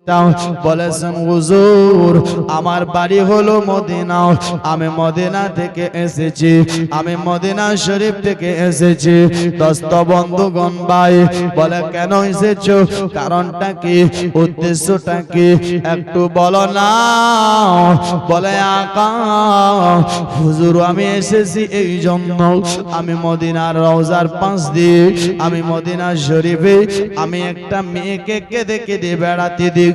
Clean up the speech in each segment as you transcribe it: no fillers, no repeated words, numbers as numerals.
বলেছেন হুজুর আমার বাড়ি হলো মদিনা, আমি মদিনা থেকে এসেছি, আমি মদিনা শরীফ থেকে এসেছি। দোস্ত বন্ধুগণ ভাই বলে কেন এসেছো, কারণটা কি, উদ্দেশ্যটা কি একটু বলো না। বলে আকা হুজুর আমি এসেছি এই জন্য, আমি মদিনার রওজার পাশ দিয়ে আমি মদিনা শরীফে আমি একটা মেয়েকে কেঁদে কেঁদে বেড়াতে দেখি।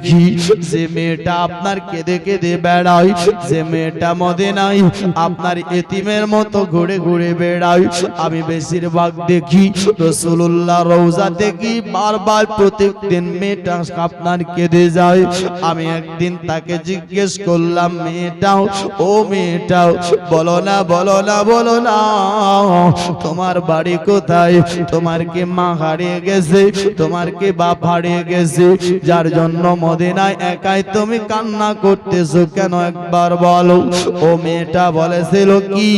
যে মেয়েটা আপনার কেঁদে কেঁদে বেড়ায়, যে মেয়েটা মদিনায় আপনার এতিমের মতো ঘুরে ঘুরে বেড়ায়, আমি বেশিরভাগ দেখি রাসূলুল্লাহ রওজাতে কি বারবার প্রত্যেকদিন মেয়েটা আপনার কেঁদে যায়। আমি একদিন তাকে জিজ্ঞেস করলাম মেয়েটাও, ও মেয়েটাও বলো না বলো না বলো না তোমার বাড়ি কোথায়, তোমার কি মা হারিয়ে গেছে, তোমার কি বাপ হারিয়ে গেছে, যার জন্য মদিনায় একাই তুমি কান্না করতেছো কেন, একবার বলো। ও মেয়েটা বলেছিল কি,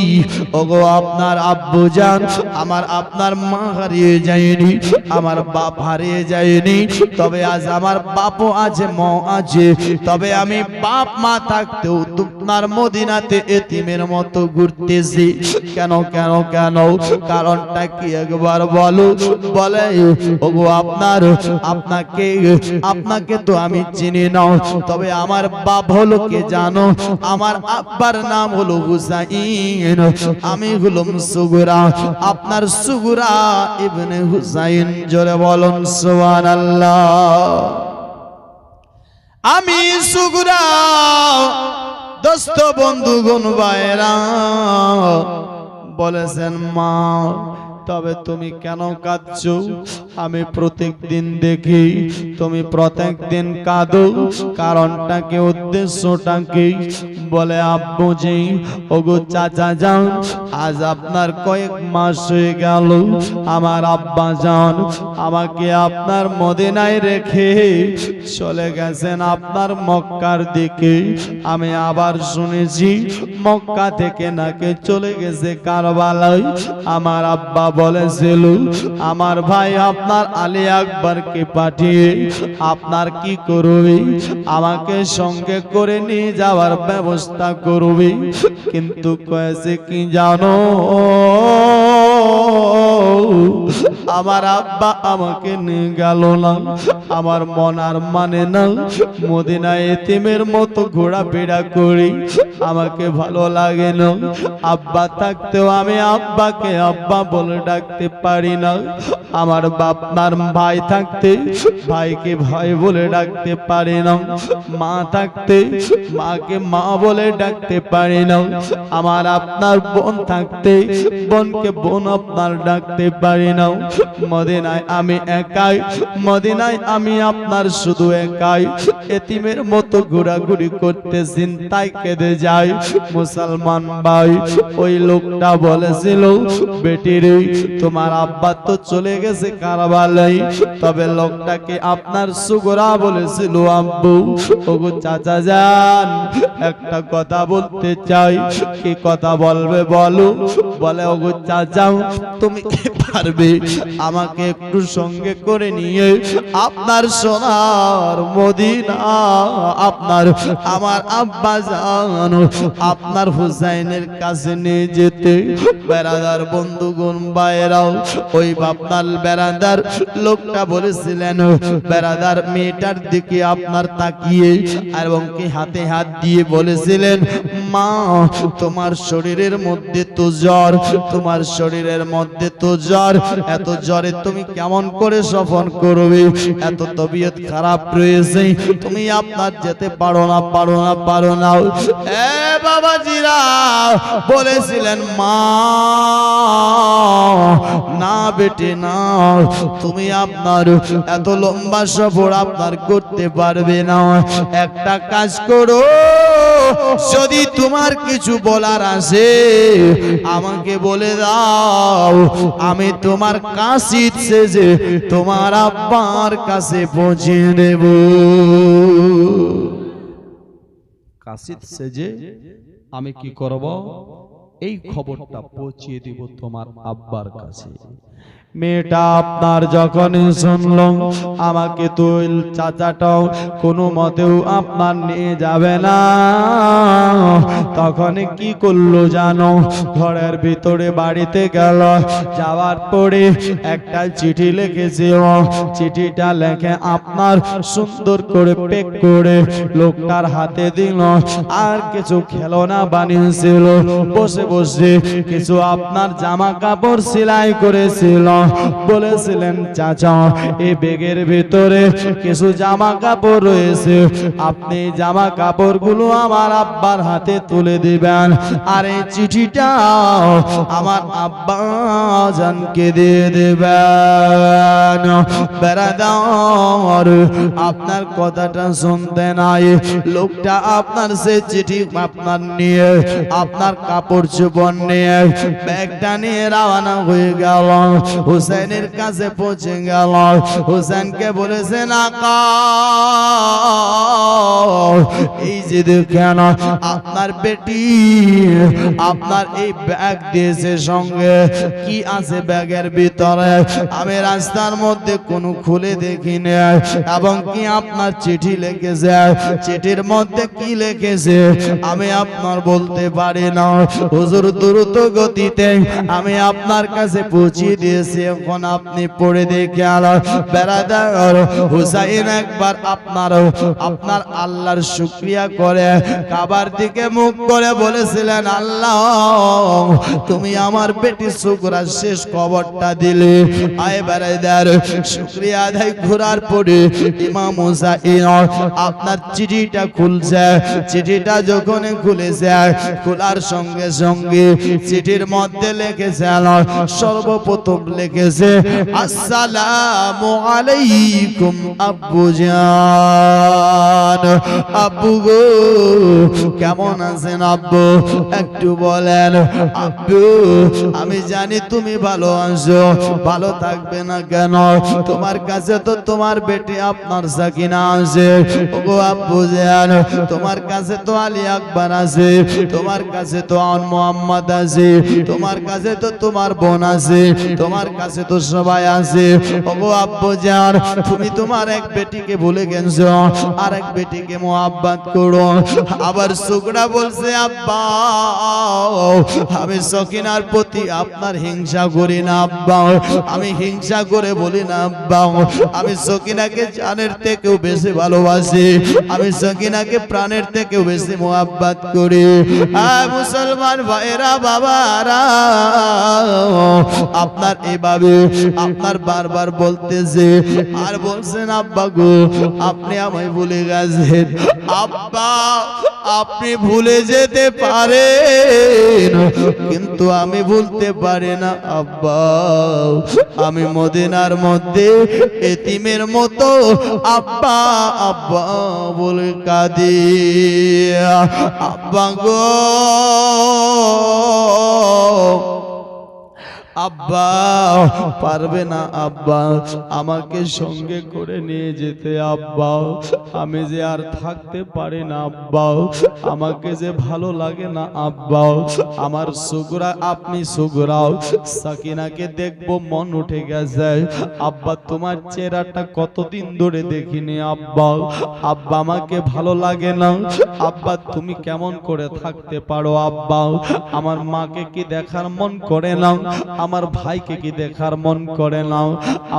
ওগো আপনার আব্বু জান, আমার আপনার মা হারিয়ে যায়নি, আমার বাপ হারিয়ে যায়নি, তবে আজ আমার বাপও আছে মা আছে, তবে আমি বাপ মা থাকতেও তোমার মদিনাতে এতিমের মতো ঘুরতেছি কেন কেন কেন, কারণটা কি একবার বলো। বলে ওগো আপনাকে আপনাকে তো আমি চিনি না, তবে আমার বাপ হলো কে জানো, আমার আব্বার নাম হলো হুসাইন, আমি হলাম সুগরা, আপনার সুগরা ইবনে হুসাইন। জোরে বলুন সুবহানাল্লাহ। আমি সুগরা। দোস্ত বন্ধুগণ ভাইরা বলেছেন মা তবে তুমি কেন কাঁদছো, আমি প্রত্যেকদিন দেখি তুমি প্রত্যেকদিন কাঁদো, কারণটা কি, উদ্দেশ্যটা কি। বলে আব্বুজি ওগো চাচা যান, আজ আপনার কয়েক মাস হয়ে গেল আমার আব্বা যান আমাকে আপনার মদিনায় রেখে চলে গেছেন আপনার মক্কার দিকে। আমি আবার শুনেছি মক্কা থেকে নাকি চলে গেছে কারবালায়। আমার আব্বা বলেছিল আমার ভাই আপনার আলী আকবরকে পাঠিয়ে আপনার কি করবে, আমাকে সঙ্গে করে নিয়ে যাওয়ার ব্যবস্থা করবে, কিন্তু কয়েছে কি জানো, আমার আব্বা আমাকে নিয়ে গেল না, আমার মন আর মানে না, মদিনায় এতিমের মতো ঘোরাফেরা করি, আমাকে ভালো লাগে না। আব্বা থাকতেও আমি আব্বাকে আব্বা বলে ডাকতে পারি না, আমার বাপনার ভাই থাকতে ভাইকে ভাই বলে ডাকতে পারি না, মা থাকতে মাকে মা বলে ডাকতে পারি না, আমার আপনার বোন থাকতে বোনকে বোন আপনার ডাকতে পারি না। মদিনায় আমি একাই, মদিনায় আমি আপনার শুধু একাই এতিমের মতো ঘোরাঘুরি করতেছি, তাই কেঁদে যাই। মুসলমান ভাই ওই লোকটা বলেছিল বেটিরে তোমার আব্বা তো চলে গেছে কারবালায়, তবে লোকটাকে আপনার সুগরা বলেছিল আব্বু। ওগো চাচা যান একটা কথা বলতে চাই। কি কথা বলবে বলো। বলে ওগো চাচা তুমি কি পারবে আমাকে একটু সঙ্গে করে নিয়ে আপনার সোনার মদিনা আপনার আমার আব্বা জান আপনার হুসাইনের কাছে নিয়ে যেতে। বেরাদার বন্ধুগণ ভাইরাও ওই আপনার বেরাদার লোকটা বলেছিলেন, বেরাদার মেয়েটার দিকে আপনার তাকিয়ে এবং কি হাতে হাত দিয়ে বলেছিলেন মা তোমার শরীরের মধ্যে তো জ্বর, তোমার শরীরের মধ্যে তো জ্বর, এত জ্বরে তুমি কেমন করে সফর করবে, এত তবিয়ত খারাপ রয়েছে, তুমি আপনার যেতে পারো না পারো না পারো না। এ বাবাজিরা বলেছিলেন মা না বেটে না, তুমি আপনার এত লম্বা সফর আপনার করতে পারবে না, একটা কাজ করো, যদি তোমার কিছু বলার আছে আমাকে বলে দাও, আমি তোমার কাশিদ সেজে তোমার আব্বার কাছে পৌঁছে দেব। কাশিদ সেজে আমি কি করব, এই খবরটা পৌঁছিয়ে দিব তোমার আব্বার কাছে। মেয়েটা আপনার যখনই শুনলো আমাকে তো চাচাটাও কোনো মতেও আপনার নিয়ে যাবে না, তখন কি করলো জানো? ঘরের ভিতরে বাড়িতে গেল, যাওয়ার পরে একটা চিঠি লিখেছিল। চিঠিটা লেখে আপনার সুন্দর করে পেক করে লোকটার হাতে দিল। আর কিছু খেলনা বানিয়েছিল, বসে বসে কিছু আপনার জামা কাপড় সেলাই করেছিল। বলেছিলেন চাচা এই ব্যাগের ভিতরে কিছু জামা কাপড় রয়েছে, আপনি জামা কাপড়গুলো আমার আব্বার হাতে তুলে দিবেন, আর এই চিঠিটা আমার আব্বা জানকে দিয়ে দেবেন। বেরাদার আপনার কথাটা শুনতে নাই, লোকটা আপনার সে চিঠি আপনার নিয়ে আপনার কাপড় চোপড় নিয়ে ব্যাগটা নিয়ে রওনা হয়ে গেল। হুসেনের কাছে পৌঁছে গেল। হুসেনকে বলেছেন আকা এই যে দেখেন আপনার বেটি আপনার এই ব্যাগ দিয়েছে, সঙ্গে কি আছে ব্যাগের ভিতরে আমি রাস্তার মধ্যে কোনো খুলে দেখিনি, এবং কি আপনার চিঠি লিখেছে, চিঠির মধ্যে কি লিখেছে আমি আপনার বলতে পারি না। হুজুর দ্রুত গতিতে আমি আপনার কাছে পৌঁছে দিয়েছি, এখন আপনি পড়ে দেখে আলো। বেরাদার হুসাইন একবার আপনার আল্লাহর শুকরিয়া করে কাবার দিকে মুখ করে বলেছিলেন, আল্লাহ তুমি আমার বেটি সুকরার শেষ খবরটা দিলে। আয় বেরাদার শুকরিয়া আদায় ঘোরার পরে ইমাম হুসাইন আপনার চিঠিটা খুলছে। চিঠিটা যখন খুলেছে, খোলার সঙ্গে সঙ্গে চিঠির মধ্যে লিখেছে, সর্বপ্রথম লিখেছে আসসালামু আলাইকুম আব্বুজান। আব্বু গো কেমন আছেন আব্বু, একটু বলেন। আব্বু আমি জানি তুমি ভালো আছো, ভালো থাকবে না কেন, তোমার কাছে তো তোমার বেটি আপনার সাকিনা আছে। ওগো আব্বুজান তোমার কাছে তো আলী আকবর আছে, তোমার কাছে তো আন মোহাম্মদ আছে, তোমার কাছে তো তোমার বোন আছে, তোমার কাছে তো সবাই আছে। ওগো আব্বুজান তুমি তোমার এক বেটিকে ভুলে গেছো, আর এক বেটিকে মোহাব্বত করো। আবার সুগড়া বলছে আব্বা আমি সকিনার প্রতি আপনার হিংসা করি না আব্বা, আমি হিংসা করে বলি না আব্বা, আমি সকিনাকে জানের থেকেও বেশি ভালোবাসি, আমি সকিনাকে প্রাণের থেকেও বেশি মোহাব্বত করি। মুসলমান ভাইরা বাবারা আপনার এভাবে আপনার বারবার বলতেছে, আর বলছেন আব্বা গো আপনি আমায় ভুলে গেছেন। আব্বা আপনি ভুলে যেতে পারেন, কিন্তু আমি ভুলতে পারি না আব্বা। আমি মদিনার মধ্যে এতিমের মতো আব্বা আব্বা বলে কাঁদি। আব্বা গো আব্বা পারবে না আব্বা আমাকে সঙ্গে করে নিয়ে যেতে আব্বা, আমি যে আর থাকতে পারি না আব্বা, আমাকে যে ভালো লাগে না আব্বা। আমার সুগরা আপনি সুগরাও সাকিনাকে দেখবো মন উঠে গেছে আব্বা, তোমার চেহারাটা কতদিন ধরে দেখিনি আব্বা, আব্বা আমাকে ভালো লাগে না আব্বা, তুমি কেমন করে থাকতে পারো আব্বা, আমার মাকে কি দেখার মন করে না, আমার ভাইকে কি দেখার মন করে না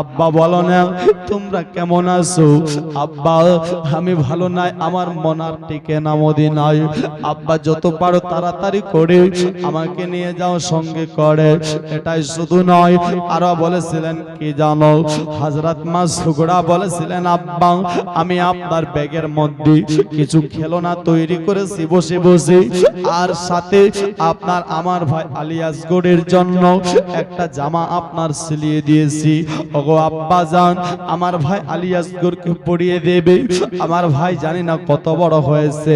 আব্বা, বলো না তোমরা কেমন আছো আব্বা, আমি ভালো নাই, আমার মন আর টিকে না মদিনায় আব্বা, যত পারো তাড়াতাড়ি করে আমাকে নিয়ে যাও সঙ্গে করে। এটাই শুধু নয়, আরো বলেছিলেন কি জানো, হযরত মাসুগড়া বলেছিলেন আব্বা আমি আপনার ব্যাগের মধ্যে কিছু খেলনা তৈরি করেছি বসে বসে, আর সাথে আপনার আমার ভাই আলী আসগরের জন্য একটা জামা আপনার সিলিয়ে দিয়েছি। ওগো আব্বা জান আমার ভাই আলী আসগরকে পরিয়ে দেবে, আমার ভাই জানি না কত বড় হয়েছে।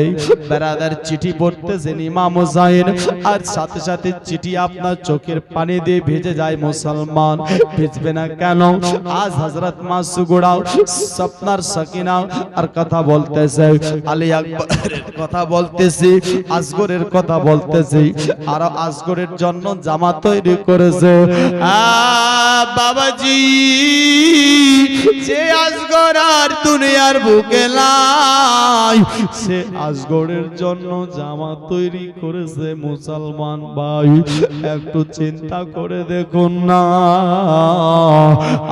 বেরাদার চিঠি পড়তেছেন ইমাম হুসাইন, আর সাথে সাথে চিঠি আপনার চোখের পানি দিয়ে ভেজে যায়। মুসলমান ভিজবে না কেন? আজ হযরত মাসুগড়াও আপনার সাকিনা আর কথা বলতেছে, আলী আকবরের কথা বলতেছি, আসগরের কথা বলতেছি, আর আসগরের জন্য জামা তৈরি করেছে। করেছে। বাবাজি, যে আজগর আর দুনিয়ার বুকে নাই, সে আজগরের জন্য জামা তৈরি করেছে মুসলমান ভাই। একটু চিন্তা করে দেখুন না,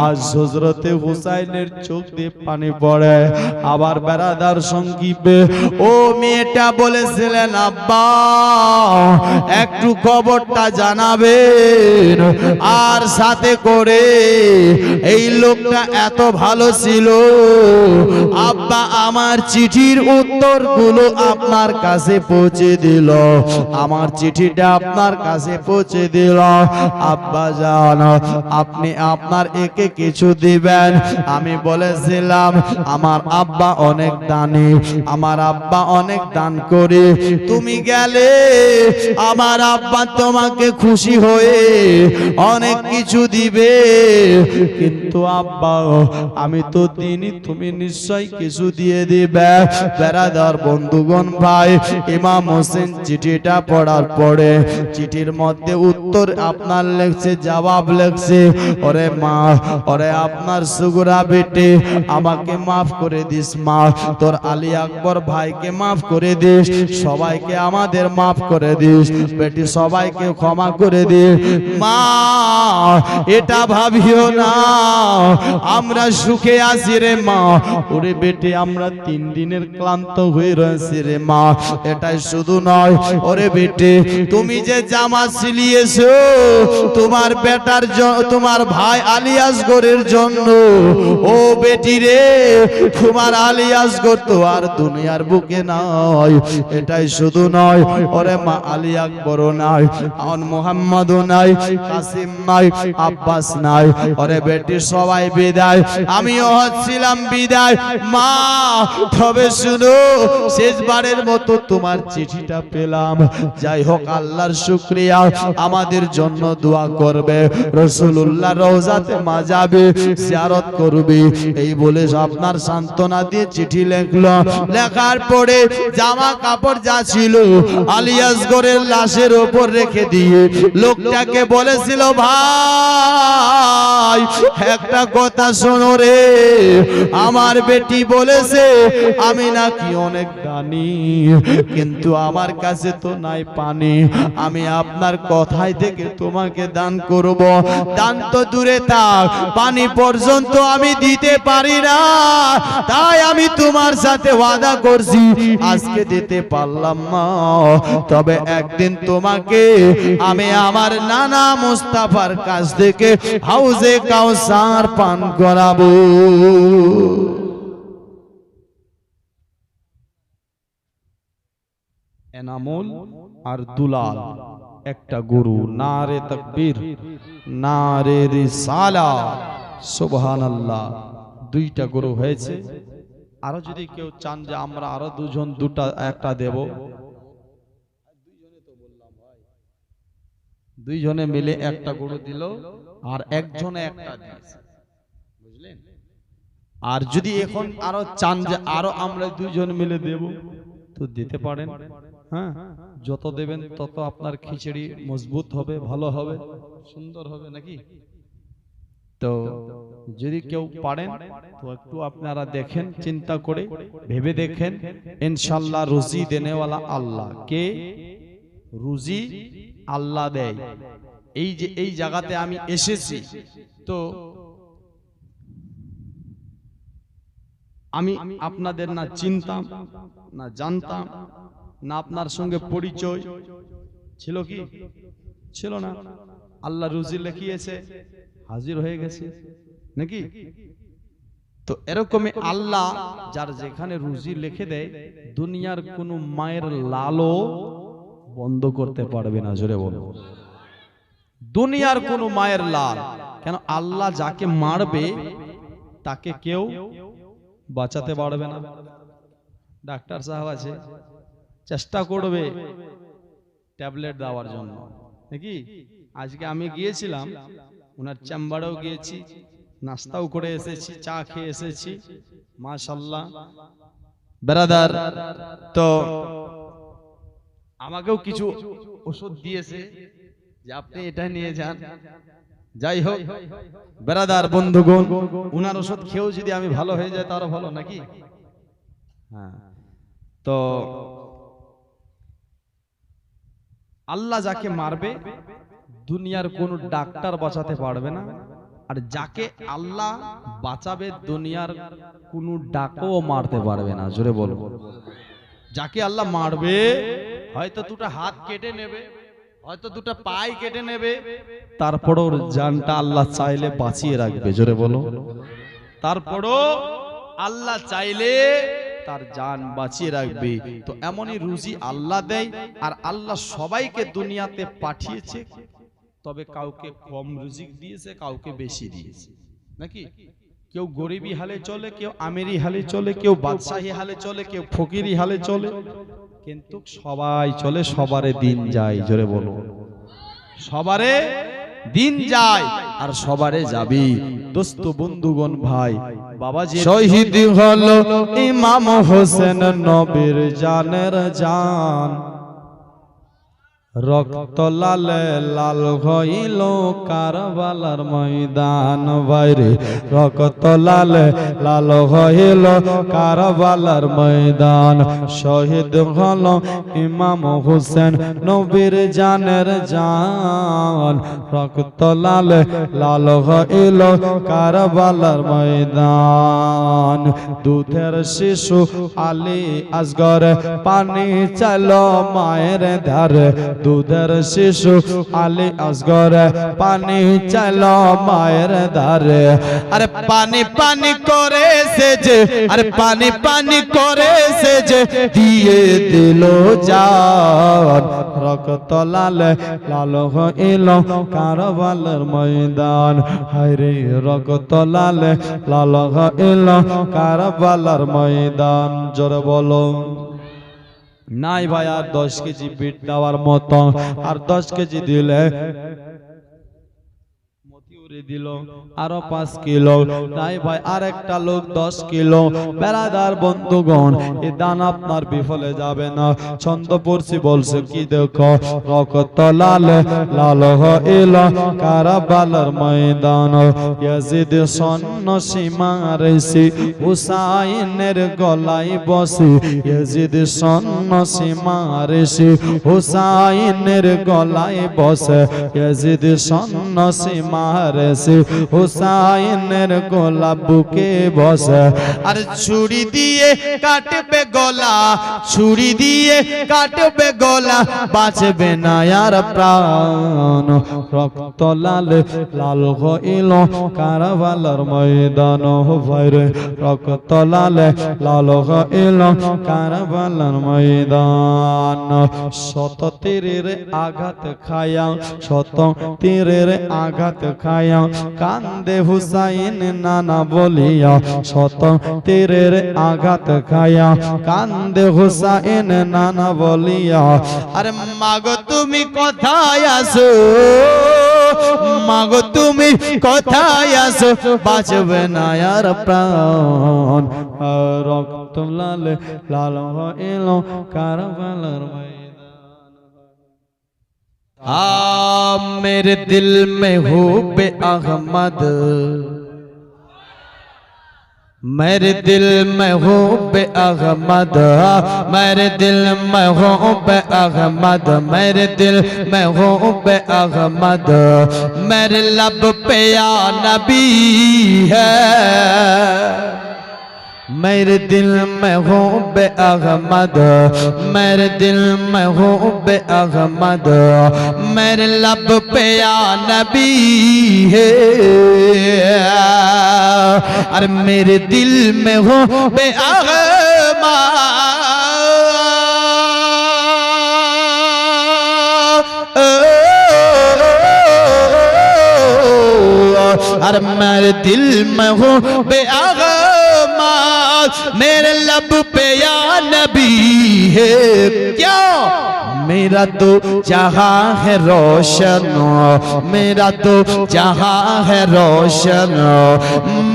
আজ হযরতে হুসাইনের চোখ দিয়ে পানি পড়ে। আবার বেরাদার সঙ্গীবে ও মেয়েটা বলেছিলেন, আব্বা একটু খবরটা জানাবেন, আর সাথে করে এই লোকটা এত ভালো ছিল, আব্বা আমার চিঠির উত্তরগুলো আপনার কাছে পৌঁছে দিল, আমার চিঠিটা আপনার কাছে পৌঁছে দিল। আব্বা জান, আপনি আপনার একে কিছু দিবেন। আমি বলেছিলাম আমার আব্বা অনেক দানি, আমার আব্বা অনেক দান করে, তুমি গেলে আমার আব্বা তোমাকে খুশি হয়ে অনেক কিছু দিবে। কিন্তু আব্বা আমি তো দিনই, তুমি নিশ্চয় কিছু দিয়ে দিবে। বেরাদার বন্ধুগণ ভাই, ইমাম হোসেন চিঠিটা পড়ার পরে চিঠির মধ্যে উত্তর আপনার লেখছে, জবাব লেখছে, ওরে মা, ওরে আপনার সুগুরা বেটে, আমাকে মাফ করে দিস মা, তোর আলী আকবর ভাইকে মাফ করে দিস, সবাইকে আমাদের মাফ করে দিস বেটি, সবাইকে ক্ষমা করে দিস মা। এটা ভাবিও না আমরা সুখে আছি রে মা, ওরে বেটে আমরা 3 দিনের ক্লান্ত হয়ে রয়েছি রে মা। এটাই শুধু নয়, ওরে বেটে তুমি যে জামা সিলিয়েছো তোমার বেটার তোমার ভাই আলী আসগরের জন্য, ও বেটি রে তোমার আলী আসগর তো আর দুনিয়ার বুকে নাই। এটাই শুধু নয়, ওরে মা আলী আকবরও নাই, আর মুহাম্মদও নাই, কাসিম নাই, আব্বাস নাই, ওরে বেটি সবাই বিদায়, আমিও হচ্ছিলাম বিদায় মা। তবে শুনো, শেষবারের মতো তোমার চিঠিটা পেলাম, যাই হোক আল্লাহর শুকরিয়া, আমাদের জন্য দোয়া করবে, রাসূলুল্লাহ রওজাতে মা যাবে, জিয়ারত করবে, এই বলে আপনার সান্ত্বনা দিয়ে চিঠি লিখলো। লেখার পরে জামা কাপড় যা ছিল আলী আসগরের লাশের উপর রেখে দিয়ে লোকটাকে বলেছিল, ভাই একটা কথা শোনো রে, আমার বেটি বলেছে আমি নাকি অনেক দানি, কিন্তু আমার কাছে তো নাই পানি, আমি আপনার কথাই থেকে তোমাকে দান করব। দান তো দূরে থাক, পানি পর্যন্ত আমি দিতে পারি না, তাই আমি তোমার সাথে ওয়াদা করছি আজকে দিতে পারলাম না, তবে একদিন তোমাকে আমি আমার নানা মুস্তাফার কাছ থেকে হাউজে কাউসার পান করাবো। এনামুল আর দুলাল একটা গরু, নারে তাকবীর, নারে রিসালাত, সুবহানাল্লাহ, 2টা গরু হয়েছে। আরো যদি কেউ চান যে আমরা আরো দুজন একটা দেব, দুইজনে মিলে একটা গরু দিল, আর একজনে একটা দিয়েছে, বুঝলেন? আর যদি এখন আরো চান যে আরো আমরা দুইজন মিলে দেব, তো দিতে পারেন। হ্যাঁ, যত দেবেন তত আপনার খিচুড়ি মজবুত হবে, ভালো হবে, সুন্দর হবে, নাকি? তো যদি কেউ পারেন তো একটু আপনারা দেখেন, চিন্তা করে ভেবে দেখেন, ইনশাআল্লাহ রুজি দেনেওয়ালা আল্লাহ। কে? রুজি আল্লাহ দেয়। এই যে এই জায়গাতে আমি এসেছি, তো আমি আপনাদের না চিনতাম, না জানতাম, না আপনার সঙ্গে পরিচয় ছিল, কি ছিল না? আল্লাহ রুজি লিখিয়েছে, হাজির হয়ে গেছে, নাকি? তো এরকমই আল্লাহ যার যেখানে রুজি লিখে দেয়, দুনিয়ার কোন মায়ের লালও বন্ধ করতে পারবে না। জোরে বলো, দুনিয়ার কোন মায়ের লাল। কেন? আল্লাহ যাকে মারবে তাকে কেউ বাঁচাতে পারবে না। ডাক্তার সাহেব আছে, চেষ্টা করবে ট্যাবলেট দেওয়ার জন্য, নাকি? আজকে আমি গিয়েছিলাম ওনার চেম্বারেও গিয়েছি, নাস্তাও করে এসেছি, চা খেয়ে এসেছি, মাশাআল্লাহ ব্রাদার। তো আমাকেও কিছু ওষুধ দিয়েছে, যে আপনি এটা নিয়ে যান। যাই হোক বেরাদার বন্ধুগণ, উনার ওষুধ খেয়েও যদি আমি ভালো হয়ে যায় তারও ভালো নাকি? হ্যাঁ, তো আল্লাহ যাকে মারবে দুনিয়ার কোন ডাক্তার বাঁচাতে পারবে না, আর যাকে আল্লাহ বাঁচাবে দুনিয়ার কোন ডাকও মারতে পারবে না। জোরে বলো। যাকে আল্লাহ মারবে হয়তো দুটো হাত কেটে নেবে, হয়তো দুটো পায়ে কেটে নেবে, তারপরও ওর জানটা আল্লাহ চাইলে বাঁচিয়ে রাখবে। জোরে বলো। তারপরও আল্লাহ চাইলে তার জান বাঁচিয়ে রাখবে। তো এমনই রুজি আল্লাহ দেয়, আর আল্লাহ সবাইকে দুনিয়াতে পাঠিয়েছে, তবে কাউকে কম রুজি দিয়েছে, কাউকে বেশি দিয়েছে নাকি? কেউ গরিবী হালে চলে, কেউ আমিরি হালে চলে, কেউ বাদশাহী হালে চলে, কেউ ফকিরি হালে চলে, কিন্তু সবাই চলে, সবারে দিন যায়। জোরে বলো। সবারে দিন যায় আর সবারে যাবি। দোস্ত বন্ধুগণ ভাই, বাবাজি শহীদ হলো ইমাম হোসেন নবীর জানের জান, রক্ত লালে লাল হইল কারবালার ময়দান। বাইরে রক্ত লালে লাল হইল কারবালার ময়দান। শহীদ হলো ইমাম হোসেন নবীর জানের জান, রক্ত লালে লাল হইল কারবালার ময়দান। দুধের শিশু আলী আসগর পানি চাইল মায়ের ধারে, দুধের শিশু আলী আসগর পানি চাইল মায়ের ধারে। আরে পানি পানি করে সে যে, আরে পানি পানি করে সে যে দিয়ে দিল জান। রক্ত লালে লাল হইল কারবালার ময়দান। হায়রে রক্ত লালে লাল হইল কারবালার ময়দান। জোরে বলো। নাই ভাই আর 10 কেজি বিট দেওয়ার মতো, আর 10 কেজি দিলে দিল আরো 5 কিলো। নাই ভাই আর একটা লোক 10 কিলো। বেলাদার বন্ধুগণ, এই দান আপনার বিফলে যাবে না। ছন্দ পড়ছি বলছে কি দেখো, রক্ত লালে লাল হইল কারবালার ময়দান। ইয়াজিদ সন্ন সীমারেছি হুসাইনের গলায় বসি, ইয়াজিদ সন্ন সীমারেছি হুসাইনের গলায় বসে, ইয়াজিদ সন্ন সীমারে হুসাইনের গলা বুকে বসে। আর ছুরি দিয়ে কাটবে গলা, ছুরি দিয়ে কাটবে গলা, বাঁচবে না আর প্রাণ। রক্ত লালে লাল হইল কারবালার ময়দান। ভাইরে রক্ত লালে লাল হইল কারবালার ময়দান। শত তীরের আঘাত খায়া, শত তীরের আঘাত খায়া কান্দে হুসাইন নানা বলিয়া, শত তীরের আঘাত খায়া কান্দে হুসাইন নানা বলিয়া। আরে মাগো তুমি কোথায় আছো, মাগো তুমি কোথায় আছো, বাঁচবে না আর প্রাণ। রক্ত লালে লাল হইল কারবালার ময়দান। मेरे दिल में हो बे अहमद, मेरे दिल में हो बे अहमद, मेरे दिल में हो बे अहमद, मेरे दिल में हो बे अहमद। मेरे लब पे या नबी है, मेरे दिल में हो बे अहमद, मेरे दिल में हो बे अहमद। मेरे लब पे या नबी है, अरे मेरे दिल में हो बे अहमद। अरे मेरे दिल में हो बे अहमद, मेरे लब पे या नबी है। क्या मेरा तो जहां है रोशन, मेरा तो जहां है रोशन,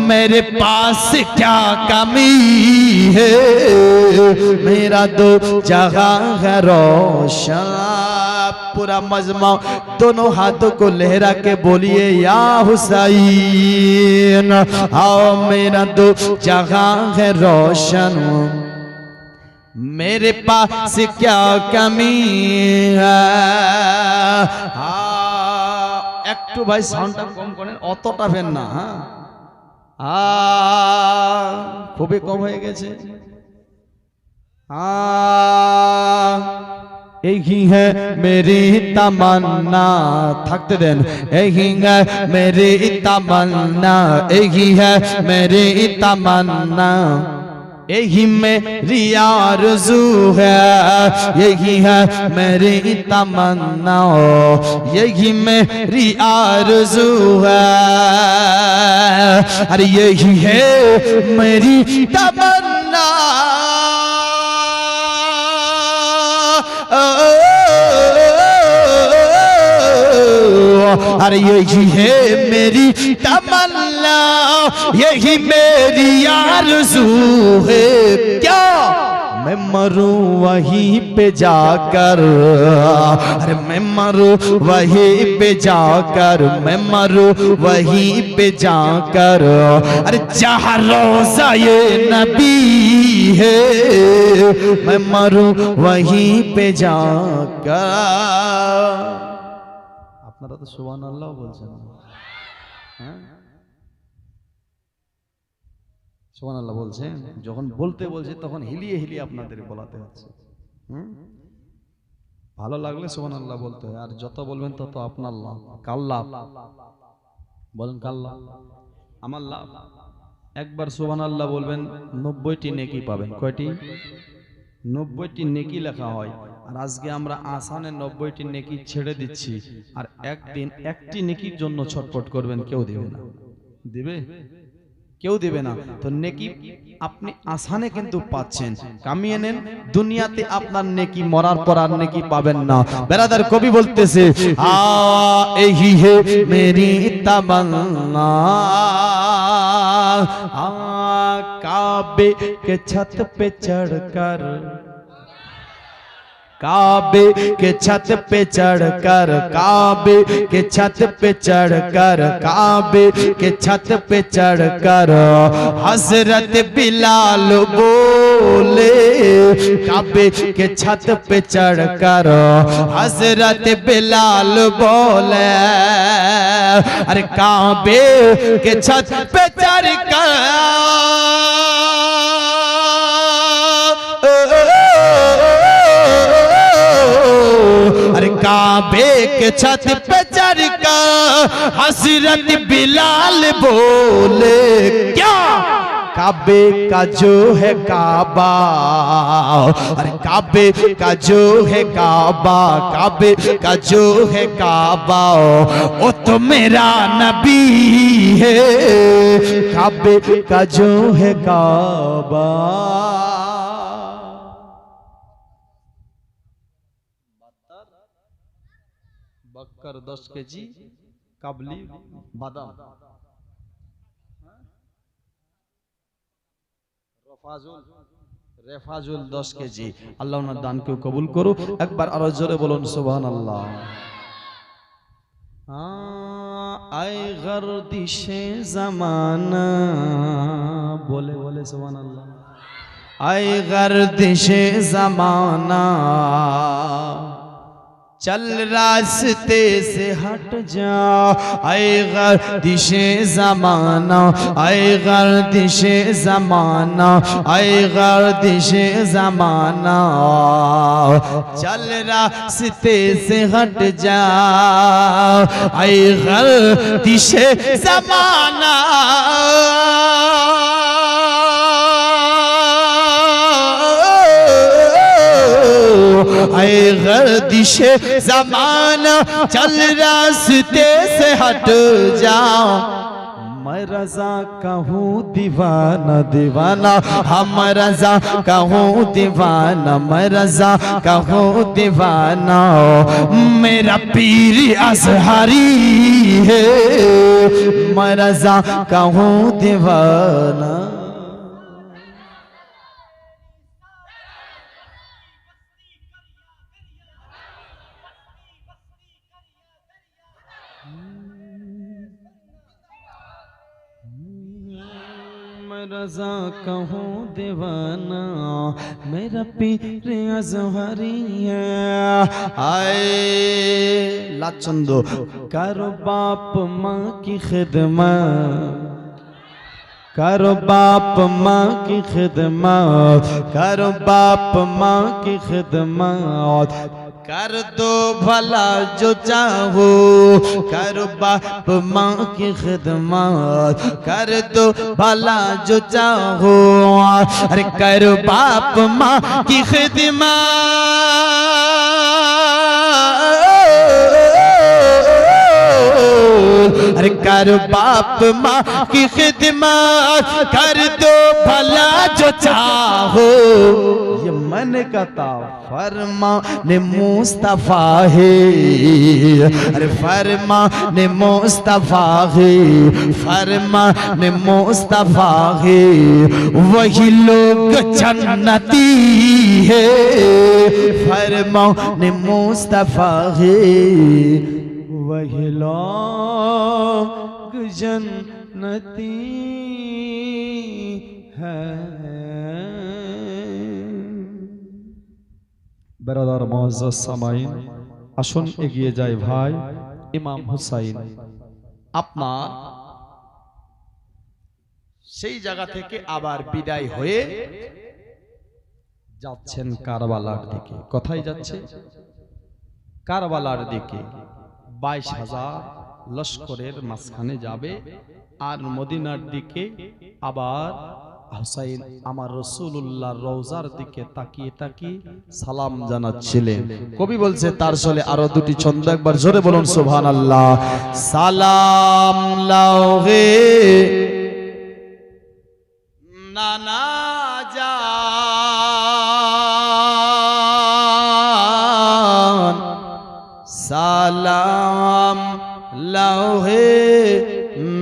मेरे पास क्या कमी है, मेरा तो जहां है रोशन। पूरा मजमा दोनों हाथों को लहरा के बोलिए या हुसैन आओ मेरा दो जहां है रोशन मेरे पास क्या कमी है একটু ভাই সাউন্ডটা কম করেন অতটা ফেন না খুবই কম হয়ে গেছে यही है मेरी तमन्ना थकते दिन यही है मेरी तमन्ना यही है मेरी तमन्ना यही मेरी आरज़ू है यही है मेरी तमन्ना यही मेरी आरज़ू है अरे यही है मेरी तमन्ना अरे यही है मेरी तमन्ना यही मेरी आरज़ू है क्या मैं मरूं वहीं पे जाकर अरे मैं मरूं वहीं पे जाकर मैं मरूं वहीं पे जाकर अरे जहाँ रोज़ा ये नबी है मैं मरूं वहीं पे जाकर আপনারা তো সুবহানাল্লাহ বলছেন হ্যাঁ সুবহানাল্লাহ বলছেন যখন বলতে বলছে তখন হিলিয়ে হিলিয়ে আপনাদের বলাতে হচ্ছে ভালো লাগলে সুবহানাল্লাহ বলতে হয় আর যত বলবেন তত আপনার লাভ কার লাভ বলেন কার লাভ আমার লাভ একবার সুবহানাল্লাহ বলবেন 90টি নেকি পাবেন কয়টি 90টি নেকি লেখা হয় আর আজকে আমরা আসানে 90টি নেকি ছেড়ে দিচ্ছি আর একদিন একটি নেকির জন্য ছটফট করবেন কেউ দিবে না দিবে কেউ দিবে না তো নেকি আপনি আসানে কিন্তু পাচ্ছেন কামিয়ে নেন দুনিয়াতে আপনার নেকি মরার পর আর নেকি পাবেন না বেরাদার কবি বলতেছে यही है मेरी तमन्ना काबे के छत पे चढ़कर काबे के छत पे चढ़कर काबे के छत पे चढ़कर काबे के छत पे चढ़कर हजरत बिलाल बोले काबे के छत पे चढ़कर हजरत बिलाल बोले अरे काबे के छत पे चढ़कर अरे काबे के छत पे चढ़कर हजरत बिलाल बोले क्या काबे का जो है काबा अरे काबे का जो है काबा काबे का जो है काबा वो तो मेरा नबी है काबे का जो है काबा बक्कर 10 केजी काबली बादाम रेफाजुल 10 केजी अल्लाह उन्हें दान को कबूल करो एक बार और जोरे बोलो सुभान अल्लाह आए गर्दिशे ज़माना बोले बोले सुभान अल्लाह आए गर्दिशे ज़माना चल रास्ते से हट जा आए गर्दिशे ज़माना आए गर्दिशे ज़माना आए गर्दिशे ज़माना चल रास्ते से हट जा आए गर्दिशे ज़माना आए गर्दिशे ज़माना चल रास्ते से हट जाओ मैं रज़ा कहूँ दीवाना दीवाना हम रज़ा कहूँ दीवाना मैं रज़ा कहूँ दीवाना मेरा पीर अज़हरी है मैं रज़ा कहूँ दीवाना मैं रज़ा कहूँ दीवाना मेरा पीर अज़हरी है। आए लाचंदो करो बाप माँ की खिदमत, करो बाप माँ की खिदमत, करो बाप माँ की खिदमत, कर दो भला जो चाहो, करो बाप माँ की खिदमत, कर दो भला जो चाहो। अरे करो बाप माँ की खिदमत, अरे करो बाप माँ की खिदमत, कर दो भला जो चाहो। ये मन का फरमान मुस्तफा है, अरे फरमान मुस्तफा है, फरमान मुस्तफा है, वही लोग जन्नती है, फरमान मुस्तफा है, वही लोग जन्नती है। বেরাদার মুআজ্জাজ সামাইন, আসুন এগিয়ে যায় ভাই ইমাম হুসাইন। আপনার সেই জায়গা থেকে আবার বিদায় হয়ে যাচ্ছেন কারবালার দিকে। কোথায় যাচ্ছে? কারবালার দিকে। 22,000 লস্করের মাঝখানে যাবে আর মদিনার দিকে আবার হুসাইন আমার রাসূলুল্লাহর রওজার দিকে তাকিয়ে তাকিয়ে সালাম জানাচ্ছিলেন। কবি বলছে তার চলে আরো দুটি ছন্দ, একবার জোরে বলুন সুবহানাল্লাহ। সালাম লাওহে নানা জান, সালাম লাওহে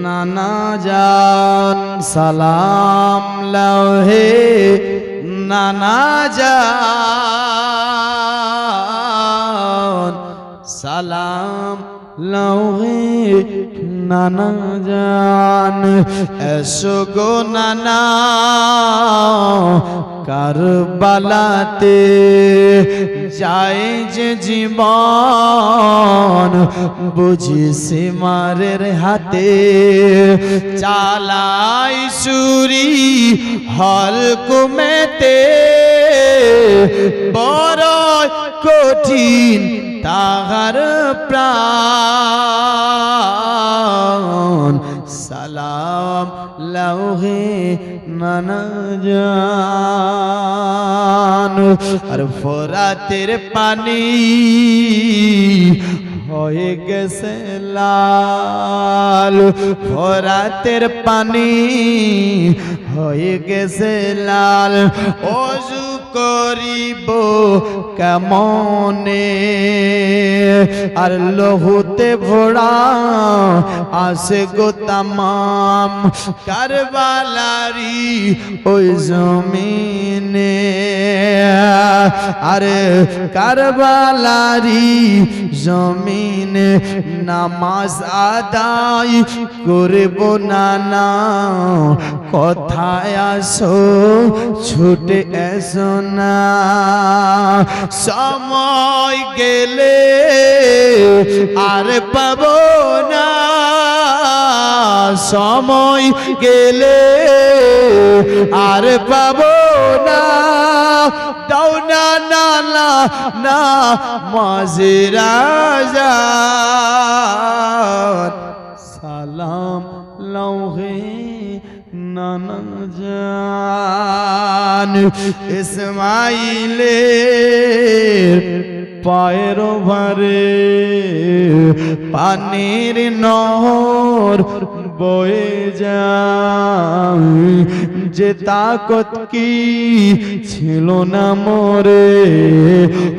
নানা জান, সালাম লাওহে নানা জান, সালাম লাওহে নানা জান। এসো গো নানা কারবালাতে, যায় যে জীবন বুঝি সীমারের হাতে, চালাই ছুরি হলকুমেতে, বড় কঠিন তাহার প্রাণ, সালাম লাওহে নানা জান। আর ফোরাতের পানি হয়ে গেছে লাল, ফোরাতের পানি হয়ে গেছে লাল, ওযু করিব কেমনে, আর লহুতে ভরা আসে গো তামাম কারবালারি ওই জমিনে, আরে কারবালারি জমিনে নামাজ আদায় করব নানা, কোথায় আসো ছুটে এসো না, সময় গেলে আর পাবো না, সময় গেলে আর পাবো না, দাও না নানা না মাঝিরা যান, সালাম লাওহে নানা জান। ইসমাইলের পায়ের ভারে পানির নহর বয়ে যায়, যে তাকত কি ছিল না মোরে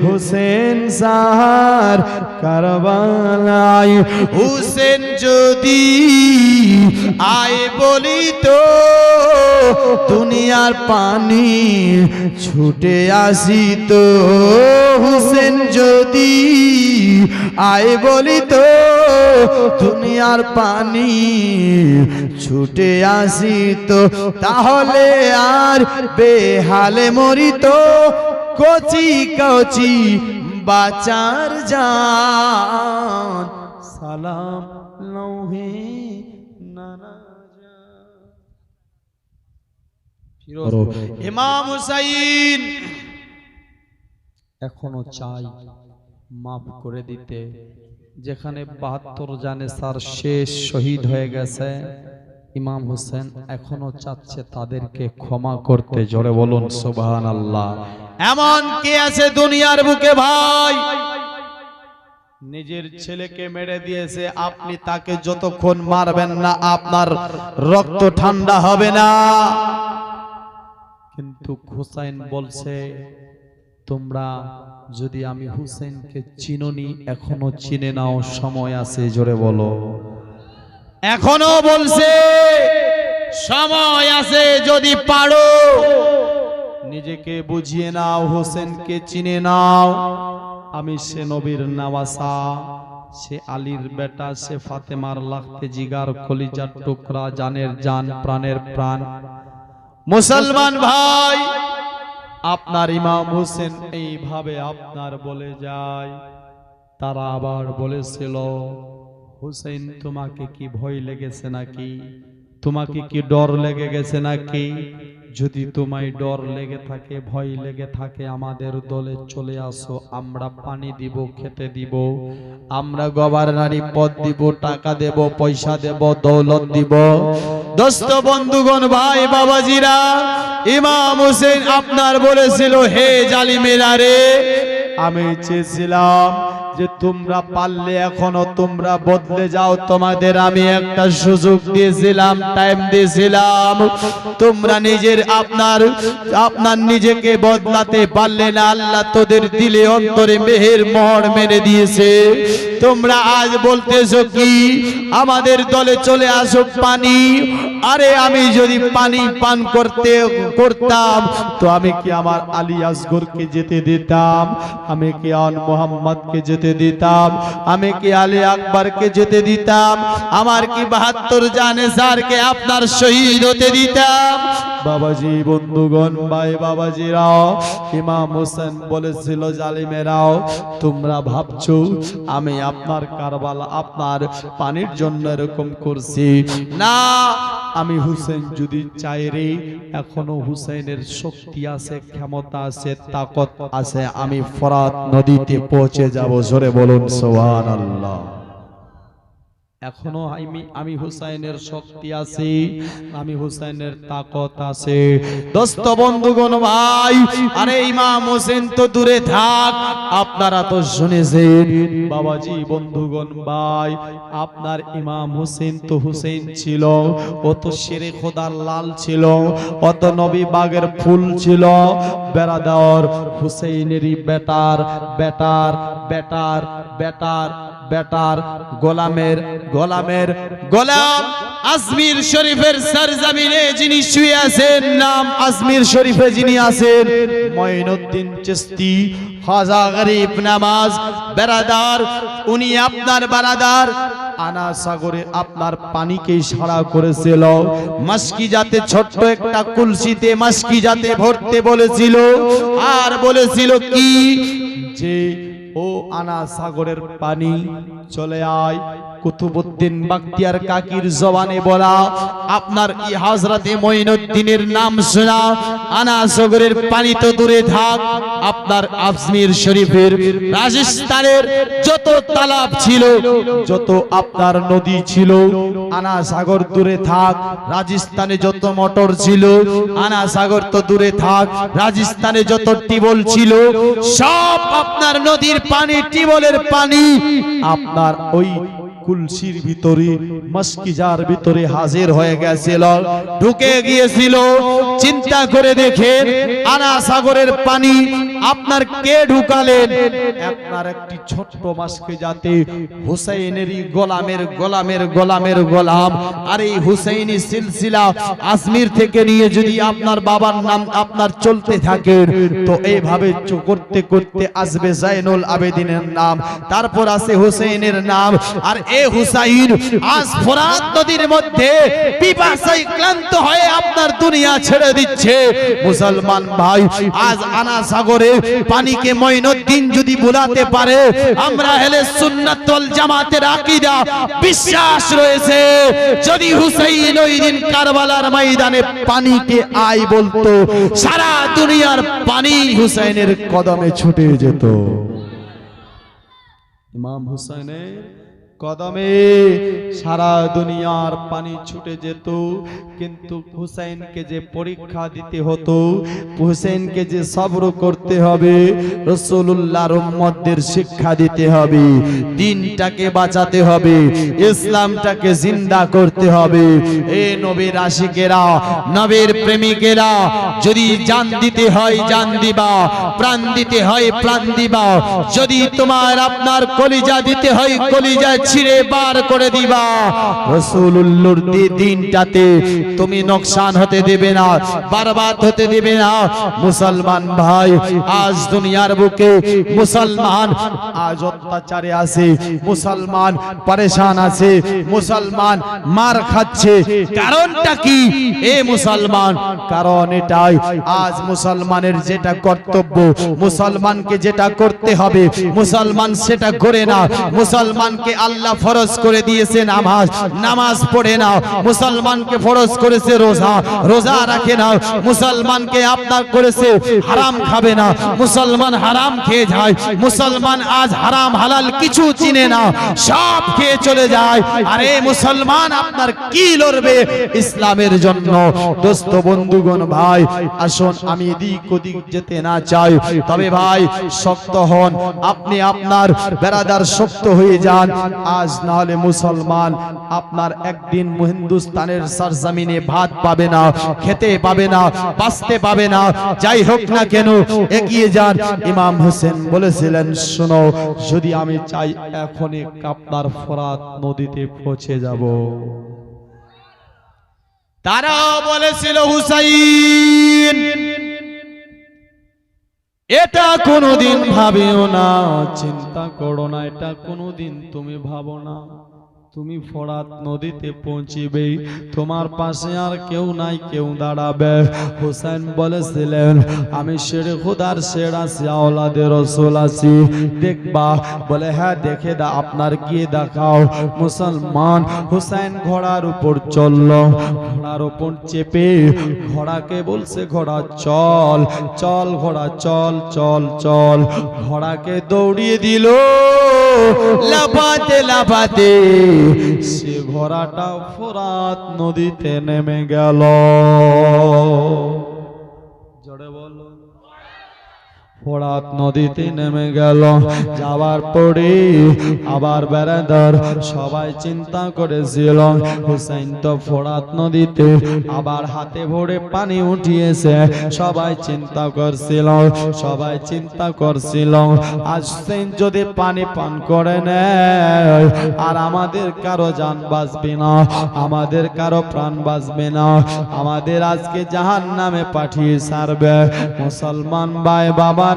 হোসেন সার কারবালায়, হোসেন যদি আয় বলি তো দুনিয়ার পানি ছুটে আসিত, হোসেন যদি আয় বলি তো দুনিয়ার পানি ছুটে আসিত তাহলে আর বেহালে মরিত কচি কচি বাচার জান সালাম লৌহে নানা ইমাম হুসাইন এখনো চাই মাফ করে দিতে, যেখানে 72 জানে স্যার শেষ শহীদ হয়ে গেছে, ইমাম হোসেন এখনো চাচ্ছে তাদেরকে ক্ষমা করতে। জোরে বলুন সুবহানাল্লাহ। এমন কে আছে দুনিয়ার বুকে ভাই, নিজের ছেলেকে মেরে দিয়েছে, আপনি তাকে যতক্ষণ মারবেন না আপনার রক্ত ঠান্ডা হবে না। কিন্তু হুসাইন বলছে তোমরা যদি আমি হুসেনকে চিননি এখনো চিনে নাও, সময় আছে। জোরে বলো, এখনো বলছে সময় আছে, যদি পারো নিজেকে বুঝিয়ে নাও, হোসেনকে চিনে নাও। আমি সে নবীর নওয়াসা, সে আলীর বেটা, সে ফাতেমার লাখতে জিগার, কলিজার টুকরা, জানের জান, প্রাণের প্রাণ। মুসলমান ভাই, আপনার ইমাম হোসেন এইভাবে আপনার বলে যায়। তারা আবার বলেছিল হুসেন তোমাকে কি ভয় লেগেছে নাকি, তোমাকে কি ডর লেগে গেছে নাকি? যদি তোমায় ডর লেগে থাকে, ভয় লেগে থাকে, আমাদের দলে চলে আসো, আমরা পানি দিব, খেতে দিব, আমরা গভর্নরি পদ দিব, টাকা দেব, পয়সা দেব, দৌলত দিব। দোস্ত বন্ধুগণ, ভাই বাবাজিরা, ইমাম হোসেন আপনার বলেছিল হে জালিমেরা রে, আমি চেয়েছিলাম যে তোমরা পারলে এখনো তোমরা বদলে যাও, তোমাদের আমি একটা সুযোগ দিয়েছিলাম, টাইম দিয়েছিলাম, তোমরা নিজের আপনার নিজেকে বদলাতে পারলে না। আল্লাহ তোদের দিলে অন্তরে মেহের মোহর মেরে দিয়েছে। তোমরা আজ বলতেছো কি আমাদের দলে চলে আসো পানি। আরে আমি যদি পানি পান করতাম তো আমি কি আমার আলী আসগরকে যেতে দিতাম? আমি কি আন মোহাম্মদকে যেতে দিতাম? আমি কি আলী আকবরকে যেতে দিতাম? আমার কি 72 জানে স্যারকে আপনার শহীদ হতে দিতাম? বাবাজি, বন্ধুগণ, ভাই বাবাজিরাও, ইমাম হোসেন বলেছিল জালিমেরাও তোমরা ভাবছো আমি আপনার কারবালা আপনার পানির জন্য এরকম করছি না। আমি হুসেন যদি চাই রে, এখনো হুসেনের শক্তি আছে, ক্ষমতা আছে, তাকত আছে, আমি ফরাত নদীতে পৌঁছে যাব। জোরে বলুন সুবহানাল্লাহ। এখনো আমি হুসাইনের শক্তি আছে, আমি হুসাইনের তাকত আছে। দোস্ত বন্ধুগণ ভাই, আরে ইমাম হোসেন তো দূরে থাক, আপনারা তো শুনেছেন বাবাজি, বন্ধুগণ ভাই, আপনার ইমাম হোসেন তো হুসেন ছিল, ও তো শেরে খোদার লাল ছিল, অত নবী বাগের ফুল ছিল। বেরাদার হুসেইনেরই বেটার বেটার বেটার বেটার বেটার গোলামের গোলাম আজমির শরীফের সরজমিনে যিনি শুয়ে আছেন, নাম আজমির শরীফে যিনি আছেন মঈনুদ্দিন চিশতি খাজা গরিব নামাজ বেরাদার, উনি আপনার বারাদার আনা সাগরে আপনার পানিকে ইশারা করেছিল, মাস্কি যাতে ছোট্ট একটা কুলসিতে মাস্কি যাতে ভরতে বলেছিল, আর বলেছিল কি যে ও আনা সাগরের পানি চলে আয়। কুতুবউদ্দিন বাখতিয়ার কাকির জবানে বলা আপনার ই হযরতে মঈনুদ্দিনের নাম শোনা, আনা সাগরের পানি তো দূরে থাক, আপনার আজমির শরীফের রাজস্থানের যত তালাব ছিল, যত আপনার নদী ছিল, আনা সাগর দূরে থাক, রাজস্থানে যত মোটর ছিল, আনা সাগর তো দূরে থাক, রাজস্থানে যত টিউবওয়েল ছিল, সব আপনার নদীর পানি, টিউবওয়েলের পানি আপনার ওই কুলসির ভিতরে মস্কিজার ভিতরে হাজির হয়ে গেছিল, ঢুকে গিয়েছিল। চিন্তা করে দেখেন, আনা সাগরের পানি আপনার কে ঢুকালেন? আপনার একটি ছোট্ট মাসকে যাতে হুসাইনেরই গোলামের গোলামের গোলামের গোলাম, আর এই হুসাইনি সিলসিলা আজমির থেকে নিয়ে যদি আপনার বাবার নাম আপনার চলতে থাকে, তো এইভাবে করতে করতে আসবে জাইনুল আবেদিনের নাম, তারপর আছে হুসাইনের নাম। আর এই হুসাইন আজ ফোরাত নদীর মধ্যে পিপাসায় ক্লান্ত হয়ে আপনার দুনিয়া ছেড়ে দিচ্ছে। মুসলমান ভাই, আজ আনা সাগরে পানিকে মঈনুদ্দিন যদি বুলাতে পারে, আমরা আহলে সুন্নাত ওয়াল জামাতের আকীদা বিশ্বাস রয়েছে, যদি হুসাইন ওই দিন কারবালার ময়দানে পানিকে আই বলতো, সারা দুনিয়ার পানি হুসাইনের কদমে ছুটে যেত। ইমাম হুসাইনের কদমে সারা দুনিয়ার পানি ছুটে যেত। কিন্তু হুসাইনকে যে পরীক্ষা দিতে হতো, হুসাইনকে যে সবর করতে হবে, রাসূলুল্লাহর উম্মতদের শিক্ষা দিতে হবে, দ্বীনটাকে বাঁচাতে হবে, ইসলামটাকে জিন্দা করতে হবে। এ নবীর আশিকেরা, নবীর প্রেমিকেরা, যদি জান দিতে হয় জান দিবা, প্রাণ দিতে হয় প্রাণ দিবা, যদি তোমার আপনার কলিজা দিতে হয় কলিজা ছিঁড়ে বার করে দিবা। রাসূলুল্লাহর দ্বীনটাতে তুমি নকশান হতে দেবে না, বরবাদ হতে দেবে না। মুসলমান ভাই, আজ দুনিয়ার বুকে মুসলমান আজ অত্যাচারে আছে, মুসলমান পরেশান আছে, মুসলমান মার খাচ্ছে। কারণটা কি? এ মুসলমান, কারণ এটাই, আজ মুসলমানের যেটা কর্তব্য, মুসলমানকে যেটা করতে হবে, মুসলমান সেটা করে না। মুসলমানকে আল্লাহ ফরজ করে দিয়েছে নামাজ, নামাজ পড়ে না। মুসলমানকে ফরজ করেছে রোজা, রোজা রাখে না। মুসলমানকে আপনার করেছে হারাম খাবে না, মুসলমান হারাম খেয়ে যায়। মুসলমান আজ হারাম হালাল কিছু চিনে না, সব খেয়ে চলে যায়। আরে মুসলমান আপনার কি লড়বে ইসলামের জন্য? দোস্ত বন্ধুগণ ভাই, আসুন আমি এদিক ওদিক যেতে না চাই, তবে ভাই শক্ত হন, আপনি আপনার বেরাদার শক্ত হয়ে যান। আজ না হলে মুসলমান আপনার একদিন হিন্দুস্তানের সরজমিনে ভাত পাবে না, খেতে পাবে না, বাঁচতে পাবে না। যাই হোক না কেন এগিয়ে যান। ইমাম হোসেন বলেছিলেন, শোনো, যদি আমি চাই এখনই আপনার ফোরাত নদীতে পৌঁছে যাব। তারাও বলেছিল, হুসাইন এটা কোনোদিন ভাবিও না, চিন্তা করো না, এটা কোনোদিন তুমি ভাবো না, তুমি ফোরাত নদীতে পৌঁছিবে, তোমার পাশে আর কেউ নাই, কেউ দাঁড়াবে। হুসাইন বলেছিলেন, আমি শেরে খুদার শের আছি, আওলাদে রাসূল আছি, দেখবা? বলে হ্যাঁ দেখে দা, আপনার গিয়ে দেখাও। মুসলমান হুসাইন ঘোড়ার উপর চলল, ঘোড়ার উপর চেপে ঘোড়াকে বলছে, ঘোড়া চল চল, ঘোড়া চল চল চল। ঘোড়াকে দৌড়িয়ে দিল, লাফাতে লাফাতে সে ঘোড়াটা ফোরাত নদীতে নেমে গেল। জোরে বলো, ফোরাত নদীতে নেমে গেল। যাওয়ার পরে আবার বেরাদার সবাই চিন্তা করেছিল, হুসাইন তো ফোরাত নদীতে আবার হাতে ভরে পানি উঠিয়েছে। সবাই চিন্তা করছিল, সবাই চিন্তা করছিল, আজ হুসাইন যদি পানি পান করে নেয় আর আমাদের কারো জান বাঁচবে না, আমাদের কারো প্রাণ বাঁচবে না, আমাদের আজকে জাহান্নামে পাঠিয়ে ছাড়বে। মুসলমান ভাই বাবা,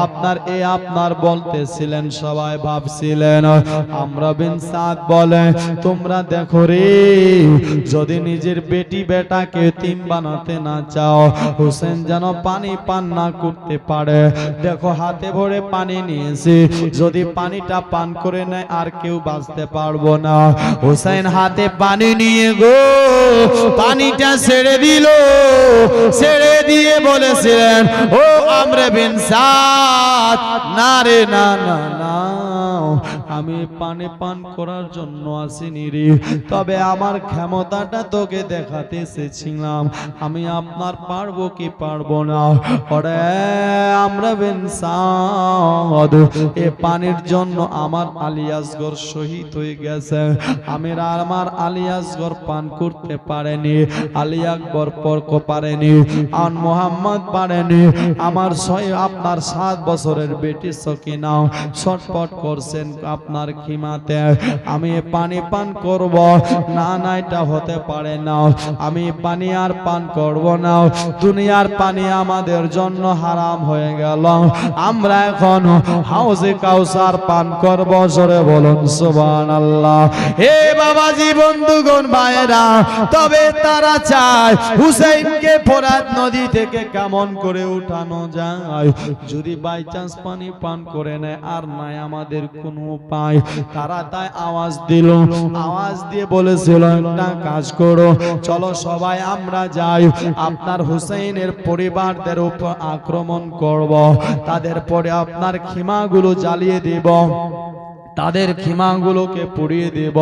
আপনার আপনার বলতেছিলেন, সবাই ভাবছিলেন। আমরা বিন সাদ বলে, তোমরা দেখো রে, যদি নিজের বেটি বেটাকে এতিম বানাতে না চাও, হোসেন যেন পানি পান না করতে পারে। দেখো হাতে ভরে পানি নিয়েছে, যদি পানিটা পান করে নেয় আর কেউ বাঁচতে পারবো না। হোসেন হাতে পানি নিয়ে গো পানিটা ছেড়ে দিল, ছেড়ে দিয়ে বলেছিলেন, ও আমরে বিন সাদ, না রে না না না, আমি পানি পান করার জন্য আসিনি রে, তবে আমার ক্ষমতাটা তোকে দেখাতে এসেছিলাম। আমি আপনার পারবো কি পারবো না। ওরে আমরা বেনসাদ, এ পানির জন্য আমার আলী আসগর শহীদ হয়ে গেছে। আমার আলী আসগর পান করতে পারেনি, আলী আকবর পরক পারেনি, আন মোহাম্মদ পারেনি। আমার আপনার 7 বছরের বেটি সকিনা ছটফট করছেন আপনার খিমাতে। আমি পানি পান করব না, না এটা হতে পারে না। আমি পানি আর পান করব না। দুনিয়ার পানি আমাদের জন্য হারাম হয়ে গেল। আমরা এখন হাউজে কাউসার পান করব। জোরে বলুন সুবহানাল্লাহ। হে বাবাজি, বন্ধুগণ, ভাইরা, তবে তারা চায় হুসাইনকে ফোরাত নদী থেকে কেমন করে উঠানো যায়। যদি বাই চান্স পানি পান করে নেয় আর নাই আমাদের কোনো উপায়, তারা তাই আওয়াজ দিল। আওয়াজ দিয়ে বলেছিল, একটা কাজ করো, চলো সবাই আমরা যাই, আপনার হুসাইনের পরিবারদের উপর আক্রমণ করব, তাদের পরে আপনার খিমাগুলো জ্বালিয়ে দেব, তাদের খিমাগুলোকে পুড়িয়ে দেব।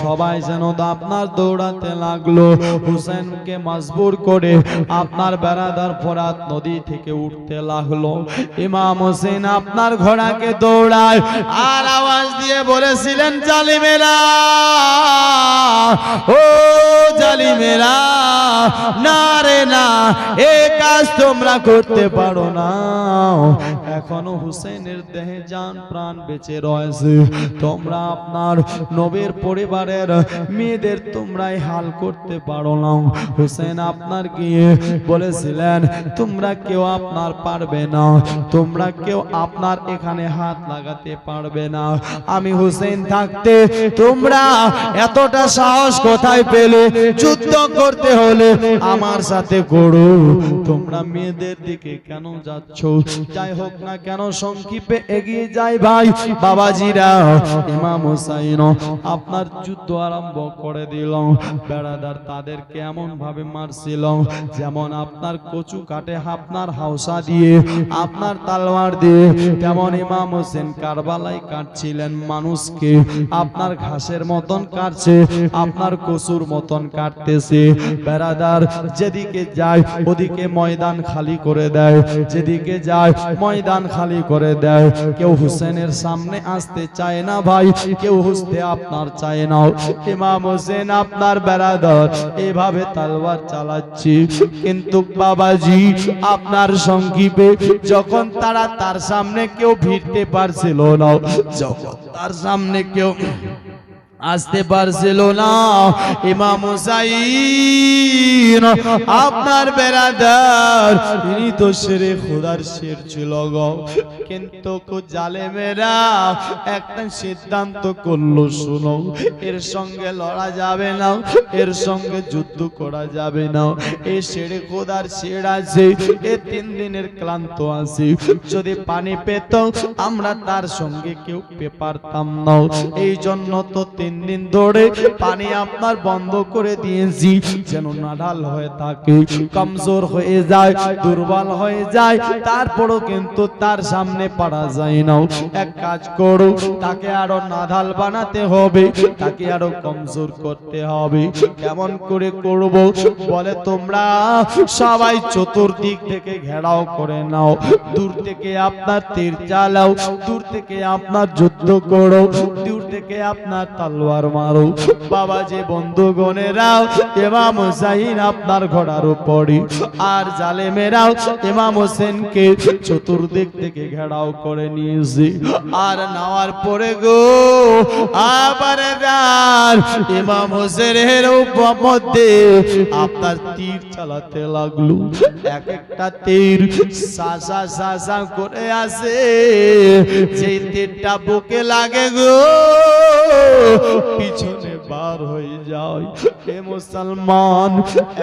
সবাই যেন আপনার দৌড়াতে লাগলো। হুসেনকে মজবুর করে আপনার বেরাদার ফোরাত নদী থেকে উঠতে লাগলো। ইমাম হোসেন আপনার ঘোড়াকে দৌড়ায় আর আওয়াজ দিয়ে বলেছিলেন, জালিমেরা, ও জালিমেরা, না রে না, এই কাজ তোমরা করতে পারো না। এখনো হুসেনের দেহে জান প্রাণ বেঁচে রয়েছে। তোমরা আপনার নবীর পরিবারের মেয়েদের তোমরাই হাল করতে পারো না। হুসেন আপনার গিয়ে বলেছিলেন, তোমরা কেউ আপনার পারবে না, তোমরা কেউ আপনার এখানে হাত লাগাতে পারবে না। আমি হুসেন থাকতে তোমরা এতটা সাহস কোথায় পেলে? যুদ্ধ করতে হলে আমার সাথে করো। তোমরা মেয়েদের দিকে কেন যাচ্ছ? যাই হোক না কেন, সংক্ষেপে এগিয়ে যাই ভাই বাবাজিরা। ইমাম হুসাইন আপনার যুদ্ধ আরম্ভ করে দিল। বেড়াদার তাদেরকে এমন ভাবে মারছিল যেমন আপনার কচু কাটে আপনার হাউসা দিয়ে, আপনার তালওয়ার দিয়ে, তেমন ইমাম হোসেন কারবালায় কাটছিলেন মানুষকে। আপনার ঘাসের মতন কাটছে, আপনার কচুর মতন কাটতেছে। বেড়াদার যেদিকে যায় ওদিকে ময়দান খালি করে দেয়, যেদিকে যায় ময়দান খালি করে দেয়। কেউ হুসেনের সামনে আসতে চায় না ভাই, কেউ হুসতে আপনার চায় না। ইমাম হোসেন আপনার বেরাদার এভাবে তালওয়ার চালাচ্ছি, কিন্তু বাবাজি আপনার সংক্ষেপে যখন তারা তার সামনে কেউ ভিড়তে পারছিল না, যখন তার সামনে কেউ আসতে পারছিল না, ইমাম হুসাইন আপনার বেরাদার ইনি তো শেরে খোদার শের ছিল গো, কিন্তু জালেমেরা একটা সিদ্ধান্ত করলো, শুনো, এর সঙ্গে লড়া যাবে না, এর সঙ্গে যুদ্ধ করা যাবে না। এই শেরে খোদার শের আছে, এ 3 দিনের ক্লান্ত আছে, যদি পানি পেত আমরা তার সঙ্গে কেউ পারতাম না। এই জন্য তো 3 দিন ধরে পানি আপনার বন্ধ করে দিয়েছি, যেন নাঢাল হয়ে থাকে, কমজোর হয়ে যায়, দুর্বল হয়ে যায়, তারপরও কিন্তু তার সামনে পারা যায় না। এক কাজ করো, তাকে আরো নাঢাল বানাতে হবে, তাকে আরো কমজোর করতে হবে। কেমন করে করব? বলে, তোমরা সবাই চতুর্দিক থেকে ঘেরাও করে নাও, দূর থেকে আপনার তীর চালাও, দূর থেকে আপনার যুদ্ধ করো, দূর থেকে আপনার তলোয়ার মারো। বাবা যে বন্ধুগণেরাও ইমাম হুসাইন আপনার ঘোড়ার উপরে, আর জালেমেরাও ইমাম হোসেনকে চতুর্দিক থেকে ঘেরাও করে নিয়েছে। আর নেওয়ার পরে গো আবার ইমাম হোসেনের মধ্যে আপনার তীর চালাতে লাগলো। এক একটা তীর সাসা সাসা করে আসে, যে তীরটা বুকে লাগে গো পিছনে বার হয়ে যায়। এ মুসলমান,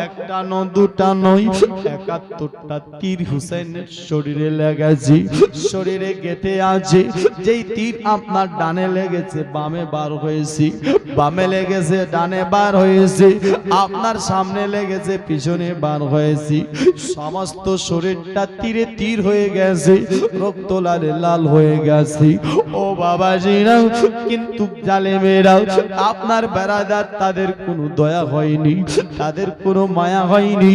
একটা ন দুটা নয়, ৭১টা তীর হুসাইনের শরীরে লেগেছে, শরীরে গেঁথে আছে। যেই তীর আপনার ডানে লেগেছে বামে বার হয়েছে, বামে লেগেছে ডানে বার হয়েছে, আপনার সামনে লেগেছে পিছনে বার হয়েছে। সমস্ত শরীরটা তীরে তীর হয়ে গেছে, রক্ত লালে লাল হয়ে গেছে। ও বাবাজিরা, কিন্তু জালেমেরা আপনার বেরাদার, তাদের কোনো দয়া হয়নি, তাদের কোনো মায়া হয়নি।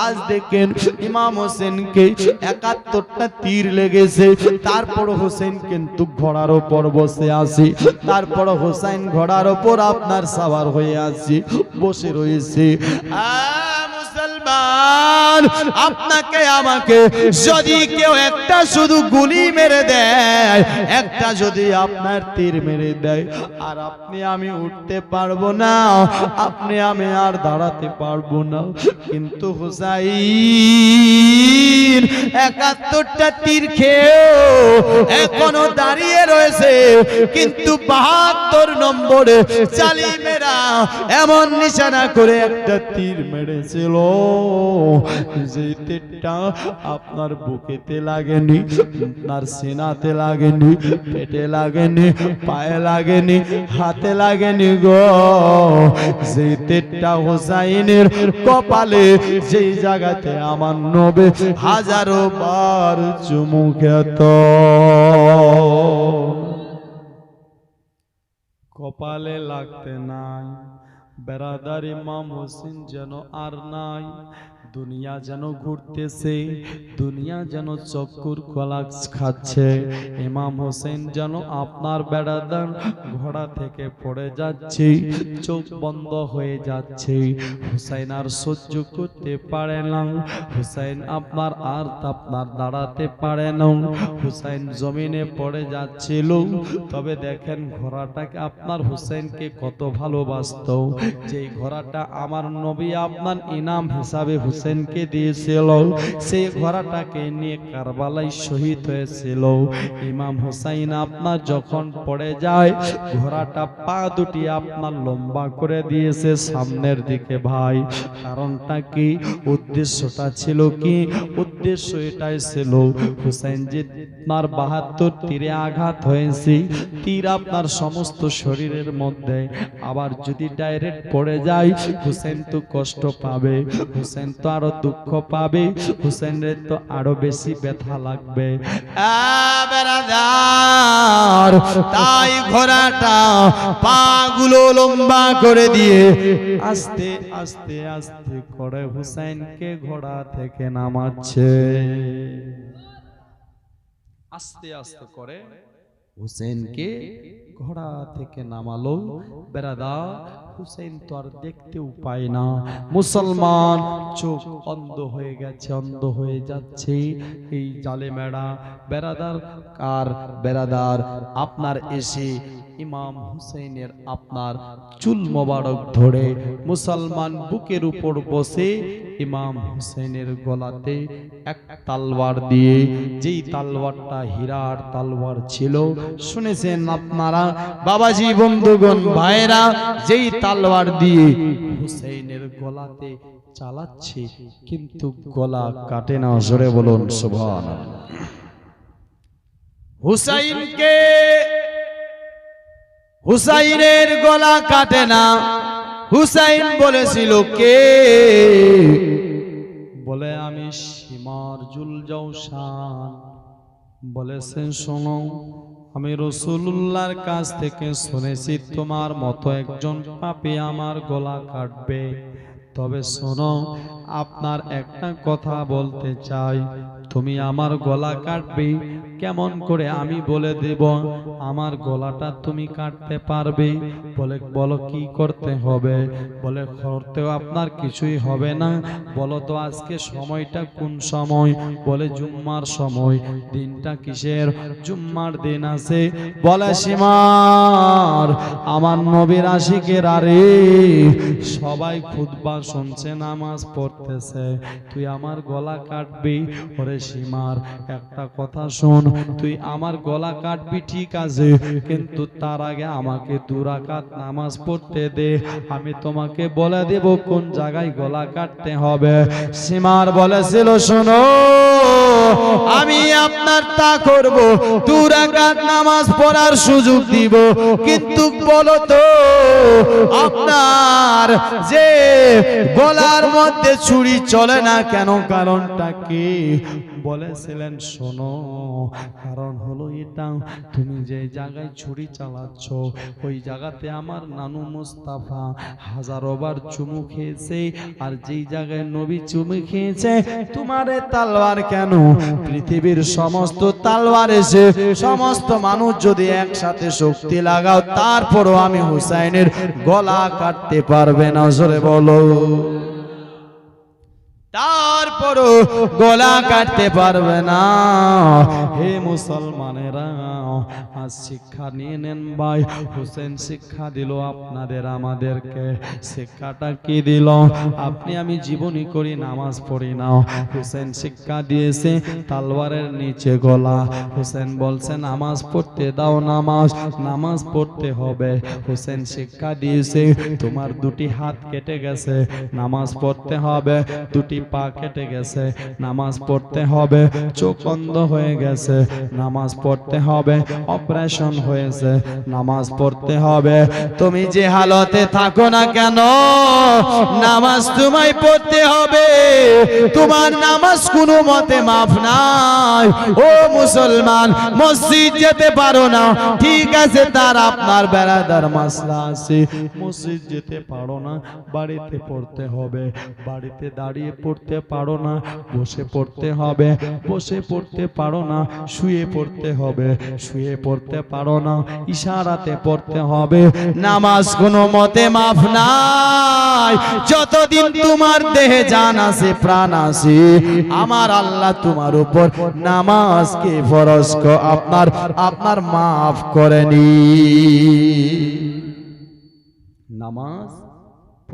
আজ দেখেন ইমাম হোসেনকে ৭১টা তীর লেগেছে, তারপর হোসেন কিন্তু ঘোড়ার উপর বসে আছে, তারপর হোসেন ঘোড়ার উপর আপনার সাওয়ার হয়ে আছে, বসে রয়েছে। মুসলমান, আপনাকে আমাকে যদি কেউ একটা শুধু গুলি মেরে দেয়, একটা যদি আপনার তীর মেরে দেয়, আর আপনি আমি উঠতে পারবো না, আপনি আমি আর দাঁড়াতে পারবো না। কিন্তু হুসাইন ৭১টা তীর খেয়েও এখনো দাঁড়িয়ে রয়েছে। কিন্তু ৭২ নম্বরে জালিমেরা এমন নিশানা করে একটা তীর মেরেছিল, যে তীরটা আপনার বুকেতে লাগেনি, আপনার সিনাতে লাগেনি, পেটে লাগেনি, পায়ে লাগেনি, হাতে লাগেনি গো। যে তীরটা হুসাইনের কপালে, যেই জায়গাতে আমার নবী হাজারো বার চুমু খেত, কপালে লাগতে নাই। বেরাদার ইমাম হোসেন যেন আর নাই, দুনিয়া যেন ঘুরতেছে, দুনিয়া যেন চক্কর কলা খাচ্ছে। ইমাম হোসেন যেন আপনার বেড়াদার ঘোড়া থেকে পড়ে যাচ্ছে, চোখ বন্ধ হয়ে যাচ্ছে। হুসাইন আর সহ্য করতে পারে না, হুসাইন আপনার আর দাঁড়াতে পারে না, হুসাইন জমিনে পড়ে যাচ্ছিল। তবে দেখেন ঘোড়াটাকে আপনার হুসাইনকে কত ভালোবাসত, যেই ঘোড়াটা আমার নবী আপনার ইনাম হিসাবে হুসেনকে দিয়েছিল, সেই ঘোড়াটাকে নিয়ে কারবালায় শহীদ হয়েছিল। ইমাম হুসাইন আপনার যখন পড়ে যায়, ঘোড়াটা পা দুটি আপনার লম্বা করে দিয়েছে সামনের দিকে ভাই। কারণটা কি, উদ্দেশ্যটা ছিল কি? উদ্দেশ্য এটাই ছিল, হুসাইন যে আপনার ৭২ তীরে আঘাত হয়েছে, তীর আপনার সমস্ত শরীরের মধ্যে, আবার যদি ডাইরেক্ট পড়ে যায়, হুসেন তো কষ্ট পাবে, হুসেন তো আরো দুঃখ পাবে, হুসেনের তো আরো বেশি ব্যথা লাগবে। তাই ঘোড়াটা পাগুলো লম্বা করে দিয়ে আস্তে আস্তে আস্তে করে হুসাইনকে ঘোড়া থেকে নামাচ্ছে, আস্তে আস্তে করে হুসেনকে ঘোড়া থেকে নামালো। বেরাদার, হুসেন তো আর দেখতে উপায় না, মুসলমান চোখ অন্ধ হয়ে গেছে, অন্ধ হয়ে যাচ্ছে। এই জালেমেরা বেরাদার কার বেরাদার আপনার এসে ইমাম হুসেনের আপনার চুল মোবারক ধরে মুসলমান বুকের উপর বসে ইমাম হুসেনের গলাতে এক তলোয়ার দিয়ে, যেই তলোয়ারটা হীরার তলোয়ার ছিল, শুনেছেন আপনারা বাবাজি, বন্ধুগণ, ভাইরা, যেই তলোয়ার দিয়ে হুসেনের গলাতে চালাচ্ছে, কিন্তু গলা কাটে না। জোরে বলুন সুবহানাল্লাহ। হুসাইনকে, হুসাইনের গলা কাটে না। হুসাইন বলেছিল কে? বলে আমি সীমার জুলজৌশান। বলেছেন শোনো, আমি রাসূলুল্লাহর কাছ থেকে শুনেছি তোমার মতো একজন পাপী আমার গলা কাটবে। তবে শোনো, আপনার একটা কথা বলতে চাই, তুমি আমার গলা কাটবে কেমন করে আমি বলে দেব, আমার গলাটা তুমি কাটতে পারবে। বলে বলো কি করতে হবে? বলে করতেও আপনার কিছুই হবে না। বলো তো আজকে সময়টা কোন সময়? বলে জুম্মার সময়। দিনটা কিসের? জুম্মার দিন আছে। বলে সীমার আমার নবীর আশিকের, আরে সবাই খুতবা শুনছে, নামাজ পড়তেছে, তুই আমার গলা কাটবি? ওরে সীমার একটা কথা শোন, তুই আমার গলা কাটবি ঠিক আছে, কিন্তু তার আগে আমাকে 2 রাকাত নামাজ পড়তে দে, আমি তোমাকে বলে দেব কোন জায়গায় গলা কাটতে হবে। সীমার বলেছিল, শোনো আমি আপনার তা করব, 2 রাকাত নামাজ পড়ার সুযোগ দিব, কিন্তু বলো তো আপনার যে গলার মধ্যে ছুরি চলে না কেন, কারণটা কি? বলেছিলেন, শোনো কারণ হলো এটা, তুমি যে জায়গায় ছুরি চালাচ্ছ ওই জায়গাতে আমার নানু মুস্তাফা হাজারোবার চুমু খেয়েছে, আর যেই জায়গায় নবী চুমু খেয়েছে তোমারে তালওয়ার কেন, পৃথিবীর সমস্ত তালওয়ার এসে সমস্ত মানুষ যদি একসাথে শক্তি লাগাও তারপরও আমি হুসাইনের গলা কাটতে পারবে না। জোরে বলো। তারপরও গলা কাটতে পারবে না। হে মুসলমানেরা, আজ শিক্ষা নিয়ে নেন ভাই। হোসেন শিক্ষা দিল আপনাদের আমাদেরকে। শিক্ষাটা কি দিল? আপনি আমি জীবনী করি, নামাজ পড়ি না। হোসেন শিক্ষা দিয়েছে তালওয়ারের নিচে গলা। হোসেন বলছে নামাজ পড়তে দাও, নামাজ পড়তে হবে। হোসেন শিক্ষা দিয়েছে তোমার 2টি হাত কেটে গেছে, নামাজ পড়তে হবে। 2টি পা কেটে গেছে, নামাজ পড়তে হবে। চোখ অন্ধ হয়ে গেছে, নামাজ পড়তে হবে। অপারেশন হয়েছে, নামাজ পড়তে হবে। তুমি যে হালতে থাকো না কেন, নামাজ তোমায় পড়তে হবে। তোমার নামাজ কোনো মতে মাফ নাই। ও মুসলমান, মসজিদ যেতে পারো না, ঠিক আছে, তার আপনার বেড়াদার মাসলা আছে। মসজিদ যেতে পারো না, বাড়িতে পড়তে হবে। বাড়িতে দাঁড়িয়ে পড়তে পারো না, বসে পড়তে হবে। বসে পড়তে পারো না, শুয়ে পড়তে হবে। শুয়ে পড়তে পারো না, ইশারাতে পড়তে হবে। নামাজ কোনো মতে মাফ নাই। যতদিন তোমার দেহে জান আছে, প্রাণ আছে, আমার আল্লাহ তোমার উপর নামাজকে ফরজ আপনার মাফ করেনি। নামাজ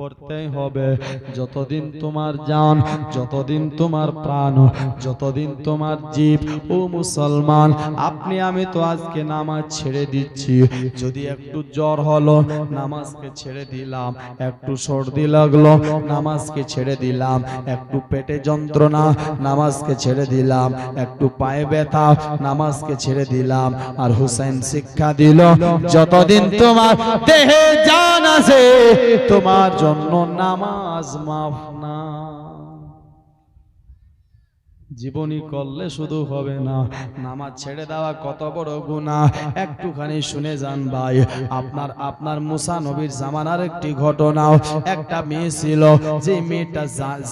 পড়তেই হবে। যতদিন তোমার জান, যতদিন তোমার প্রাণ, যতদিন তোমার জীব। ও মুসলমান, আপনি আমি তো আজকে নামাজ ছেড়ে দিচ্ছি। যদি একটু জ্বর হলো, নামাজকে ছেড়ে দিলাম। একটু সর্দি লাগলো, নামাজকে ছেড়ে দিলাম। একটু পেটে যন্ত্রণা, নামাজকে ছেড়ে দিলাম। একটু পায়ে ব্যথা, নামাজকে ছেড়ে দিলাম। আর হুসাইন শিক্ষা দিল, যতদিন তোমার দেহে জান আছে, তোমার জন্য নামাজ মাফ না। জীবনী করলে শুধু হবে না, নামাজ ছেড়ে দেওয়া কত বড় গুনাহ। একটুখানি শুনে যান ভাই। আপনার মুসা নবীর জামানার একটি ঘটনা। একটা মেয়ে ছিল, যে মেয়েটা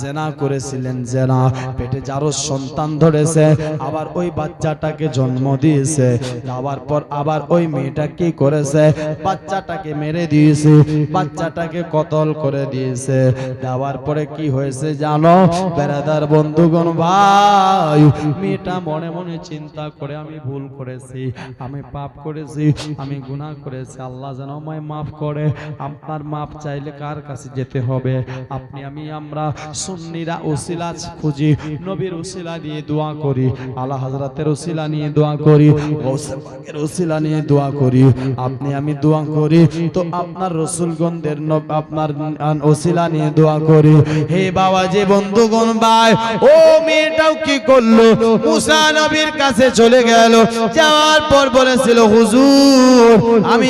জেনা করেছিলেন, জেনা পেটে যারো সন্তান ধরেছে, আবার ওই বাচ্চাটাকে জন্ম দিয়েছে। যাওয়ার পর আবার ওই মেয়েটা কি করেছে, বাচ্চাটাকে মেরে দিয়েছে, বাচ্চাটাকে কতল করে দিয়েছে। যাওয়ার পরে কি হয়েছে জানো বেরাদার বন্ধুগণ ভাই, মেয়েটা মনে মনে চিন্তা করে, আমি ভুল করেছি, আমি পাপ করেছি, আমি গুনাহ করেছি, আল্লাহ যেন আমায় মাফ করে। আপনার মাফ চাইলে কার কাছে যেতে হবে? আপনি আমরা সুন্নিরা ওসিলা খুঁজি, নবীর ওসিলা দিয়ে দোয়া করি, আলা হযরতের ওসিলা নিয়ে দোয়া করি, গৌসে পাকের ওসিলা নিয়ে দোয়া করি। আপনি আমি দোয়া করি তো আপনার রাসূলগণদের আপনার ওসিলা নিয়ে দোয়া করি। হে বাবা, যে বন্ধুগণ ভাই, ও মেয়েটাও কি করলো, মুসা নবীর কাছে চলে গেল। যাওয়ার পর বলেছিল, হুজুর আমি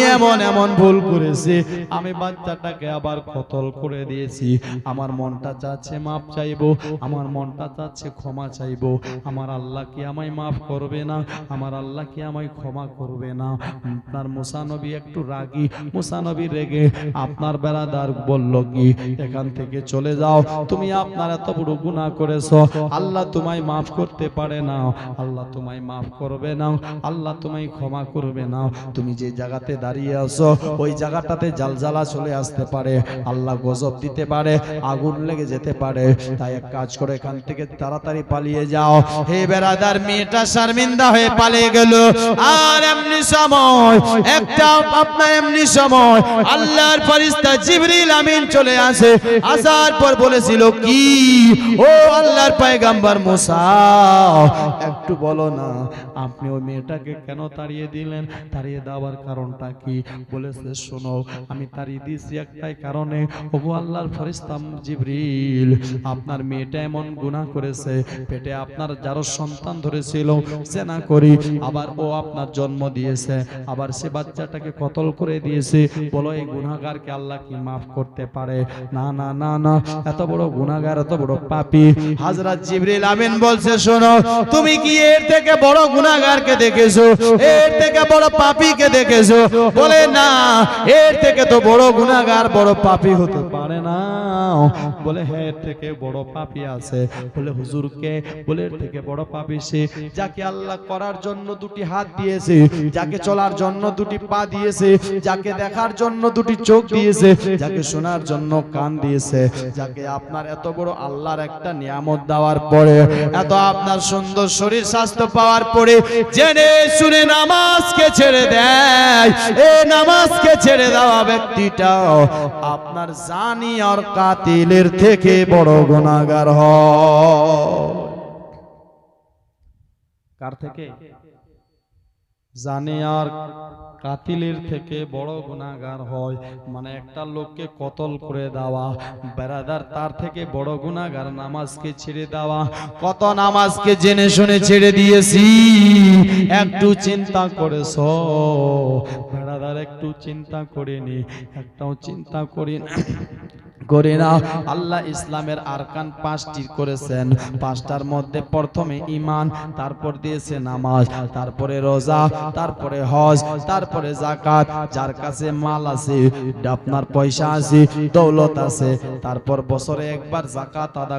এমন ভুল করেছি, আমি বাচ্চাটাকে আবার কতল করে দিয়েছি। আমার মনটা চাচ্ছে মাফ চাইবো, আমার মনটা চাচ্ছে ক্ষমা চাইবো। আমার আল্লাহ কি আমায় মাফ করবে না? আমার আল্লাহ কি আমায় ক্ষমা করবে না? আপনার মুসা নবী একটু রাগী। মুসা নবী রেগে আপনার বেড়াদার বলল কি, এখান থেকে চলে যাও, তুমি আপনার এত বড় গুনাহ করেছো, আল্লাহ তোমায় মাফ করতে পারে না, আল্লাহ তোমায় মাফ করবে না, আল্লাহ তোমায় ক্ষমা করবে না। তুমি যে জায়গাতে দাঁড়িয়ে আছো ওই জায়গাটাতে জালজালা চলে আসতে পারে, আল্লাহ গজব দিতে পারে, আগুন লেগে যেতে পারে। তাই এক কাজ করে এখান থেকে তাড়াতাড়ি পালিয়ে যাও। হে বেরাদার, মেয়েটা শর্মিন্দা হয়ে পালিয়ে গেল। আর এমনি সময় আল্লাহর ফেরেশতা জিবরিল আমিন চলে আসে। আসার পর বলেছিল কি, ও আল্লাহর পয়গম্বর মুসা চাও, একটু বলো না আপনি ওই মেয়েটাকে কেন তাড়িয়ে দিলেন, তাড়িয়ে দেওয়ার কারণটা কি? বলেছে শোনো, আমি তাড়িয়ে দিয়েছি একটাই কারণে, ওগো আল্লাহর ফেরেশতা জিবরিল, আপনার মেয়েটা এমন গুনাহ করেছে, পেটে আপনার যার সন্তান ধরেছিল জেনা করি, আবার ও আপনার জন্ম দিয়েছে, আবার সে বাচ্চাটাকে কতল করে দিয়েছে, বলো এই গুনাহগারকে আল্লাহ কি মাফ করতে পারে? না না না না, এত বড় গুনাহগার, এত বড় পাপী। হযরত জিবরিল আমিন বলছে শোনো, তুমি কি এর থেকে বড় গুনাহগারকে দেখেছো, এর থেকে বড় পাপীকে দেখেছো? বলে না, এর থেকে তো বড় গুনাহগার বড় পাপী হতে পারে না। বলে হ্যাঁ, এর থেকে বড় পাপী আছে। বলে হুজুর কে? বলে এর থেকে বড় পাপী সে যাকে আল্লাহ করার জন্য দুটি হাত দিয়েছে, যাকে চলার জন্য দুটি পা দিয়েছে, যাকে দেখার জন্য দুটি চোখ দিয়েছে, যাকে শোনার জন্য কান দিয়েছে, যাকে আপনার এত বড় আল্লাহর একটা নিয়ামত দেওয়ার পরে, এত আপনার সুন্দর শরীর স্বাস্থ্য পাওয়ার পরে জেনে শুনে নামাজকে ছেড়ে দেয়, এই নামাজকে ছেড়ে দেওয়া ব্যক্তিটাও আপনার জানি আর কাতিলের থেকে বড় গুনাহগার হয়। কার থেকে? জানি আর কাতিলের থেকে বড় গুনাহগার হয়। মানে একটা লোককে কতল করে দেওয়া, বেরাদার, তার থেকে বড় গুনাহগার নামাজকে ছেড়ে দেওয়া। কত নামাজকে জেনে শুনে ছেড়ে দিয়েছি, একটু চিন্তা করেছো বেরাদার? একটু চিন্তা করিনি, একটাও চিন্তা করি করে না। আল্লাহ ইসলামের আরকান 5টি করেছেন, 5টার মধ্যে প্রথমে ঈমান, তারপর দিয়েছে নামাজ, তারপরে রোজা, তারপরে হজ, তারপরে যাকাত। যার কাছে মাল আছে, আপনার পয়সা আছে, দৌলত আছে, তারপর বছরে একবার যাকাত আদা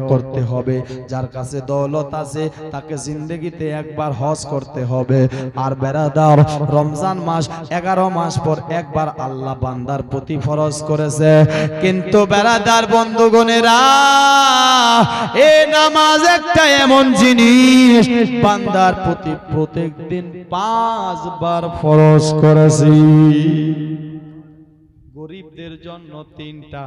করতে হবে। যার কাছে দৌলত আছে তাকে জিন্দেগিতে একবার হজ করতে হবে। আর বেরাদার, রমজান মাস 11 মাস পর একবার আল্লাহ বান্দার প্রতি ফরজ করেছে। কিন্তু বেরাদার বন্ধুগণেরা, এই নামাজ একটা এমন জিনিস বান্দার প্রতি প্রত্যেকদিন 5 বার ফরজ করেছি। গরিবদের জন্য 3টা,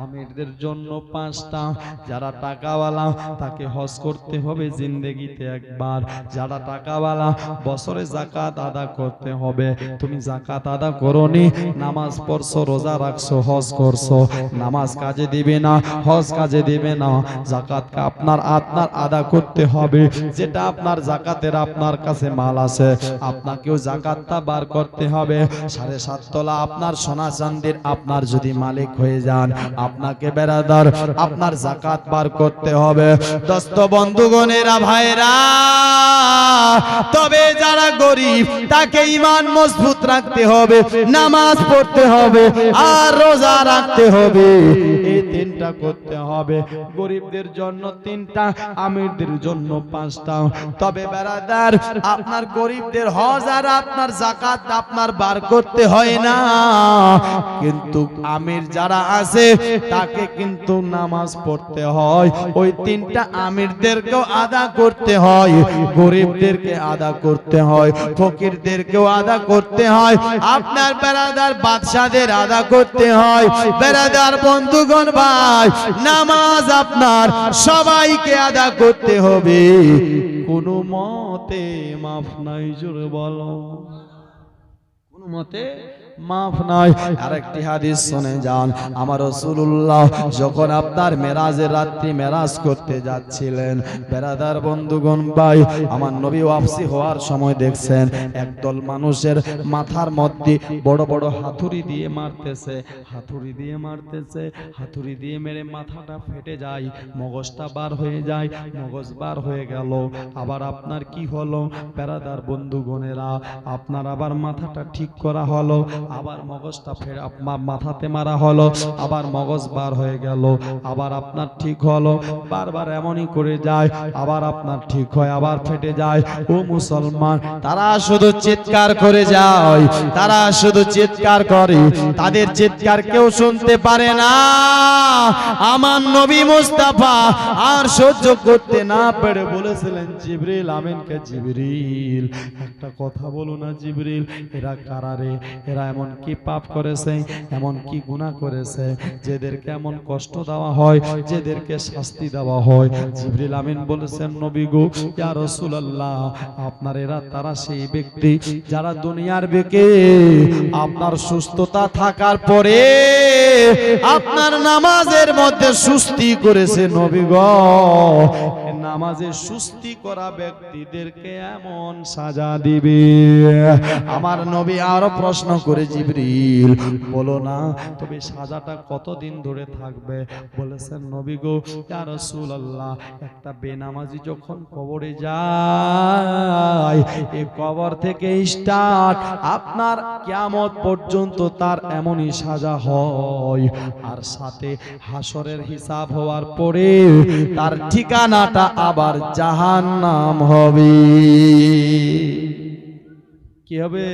আমিরদের জন্য 5টা। যারা টাকাওয়ালা তাকে হজ করতে হবে জিন্দেগিতে একবার। যারা টাকাওয়ালা বছরে যাকাত আদা করতে হবে। তুমি যাকাত আদা করোনি, নামাজ পড়ছো, রোজা রাখছো, হজ করছো, নামাজ কাজে দিবে না, হজ কাজে দিবে না। যাকাত আপনার আদা করতে হবে। যেটা আপনার যাকাতের আপনার কাছে মাল আছে, আপনাকেও যাকাতটা বার করতে হবে। 7.5 তোলা আপনার সোনা চাঁদির আপনার যদি মালিক হয়ে যান, আপনাকে বেরাদার আপনার যাকাত বার করতে হবে। দোস্ত বন্ধুগণেরা, ভাইরা, তবে যারা গরিব তাকে ঈমান মজবুত রাখতে হবে, নামাজ পড়তে হবে, আর রোজা রাখতে হবে। এই 3টা করতে হবে। গরিবদের জন্য 3টা, আমিরদের জন্য 5টা। তবে বেরাদার, আপনার গরিবদের হজ আর আপনার যাকাত আপনার বার করতে হয় না, কিন্তু আমির যারা আছে তাকে কিন্তু নামাজ পড়তে হয়। ওই 3টা আমিরদেরকেও আদা করতে হয়, গরিবদেরকে আদা করতে হয়, ফকিরদেরকেও আদা করতে হয়, আপনার বেরাদার বাদশাদের আদা করতে হয়। বেরাদার বন্ধুগণ, ভাই, নামাজ আপনার সবাইকে আদা করতে হবে, কোনো মতে মাফ নাই। জোরে বলো, কোনো মতে মাফ নাই। আরেকটি হাদিস শুনে যান। আমার রাসূলুল্লাহ যখন আপনার মেরাজের রাত্রি মেরাজ করতে যাচ্ছিলেন, বেরাদার বন্ধুগণ, ভাই, আমার নবী ওয়াফসি হওয়ার সময় দেখছেন একদল মানুষের মাথার মধ্যে বড় বড় হাতুড়ি দিয়ে মারতেছে, হাতুড়ি দিয়ে মারতেছে, হাতুড়ি দিয়ে মেরে মাথাটা ফেটে যায়, মগজটা বার হয়ে যায়। মগজ বার হয়ে গেল, আবার আপনার কি হলো বেরাদার বন্ধুগণেরা, আপনার আবার মাথাটা ঠিক করা হলো, আবার মগজটা ফের আপনার মাথাতে মারা হলো, আবার মগজ বার হয়ে গেল, আবার আপনার ঠিক হলো। বারবার এমনই করে যায়, আবার আপনার ঠিক হয়, আবার ফেটে যায়। ও মুসলমান, তারা শুধু চিৎকার করে যায়, তারা শুধু চিৎকার করে, তাদের চিৎকার কেউ শুনতে পারে না। আমার নবী মুস্তাফা আর সহ্য করতে না পেরে বলেছিলেন জিবরিল আমিনকে, জিবরিল একটা কথা বলো না জিবরিল, এরা কারা রে? এরা এমন কি পাপ করেছে, এমন কি গুনাহ করেছে যেদেরকে এমন কষ্ট দেওয়া হয়, যেদেরকে শাস্তি দেওয়া হয়। জিবরিল আমিন বলেছেন, নবী গো, ইয়া রাসূলুল্লাহ, আপনার এরা তারা সেই ব্যক্তি যারা দুনিয়ার বুকে আপনার সুস্থতা থাকার পরে আপনার নামাজের মধ্যে সুস্তি করেছে। নবী গো, নামাজে সুস্তি করা ব্যক্তিদেরকে এমন সাজা দিবে। আমার নবী আরো প্রশ্ন করে, জিবরিল বলো না, তবে সাজাটা কতদিন ধরে থাকবে? বলেছেন, নবী গো, ইয়া রাসূলুল্লাহ, একটা বেনামাজি যখন কবরে যায়, এই কবর থেকে স্টার্ট আপনার কিয়ামত পর্যন্ত তার এমনই সাজা হয়। আর সাথে হাসরের হিসাব হওয়ার পরে তার ঠিকানাটা আবার জাহান্নাম হবে। কি হবে?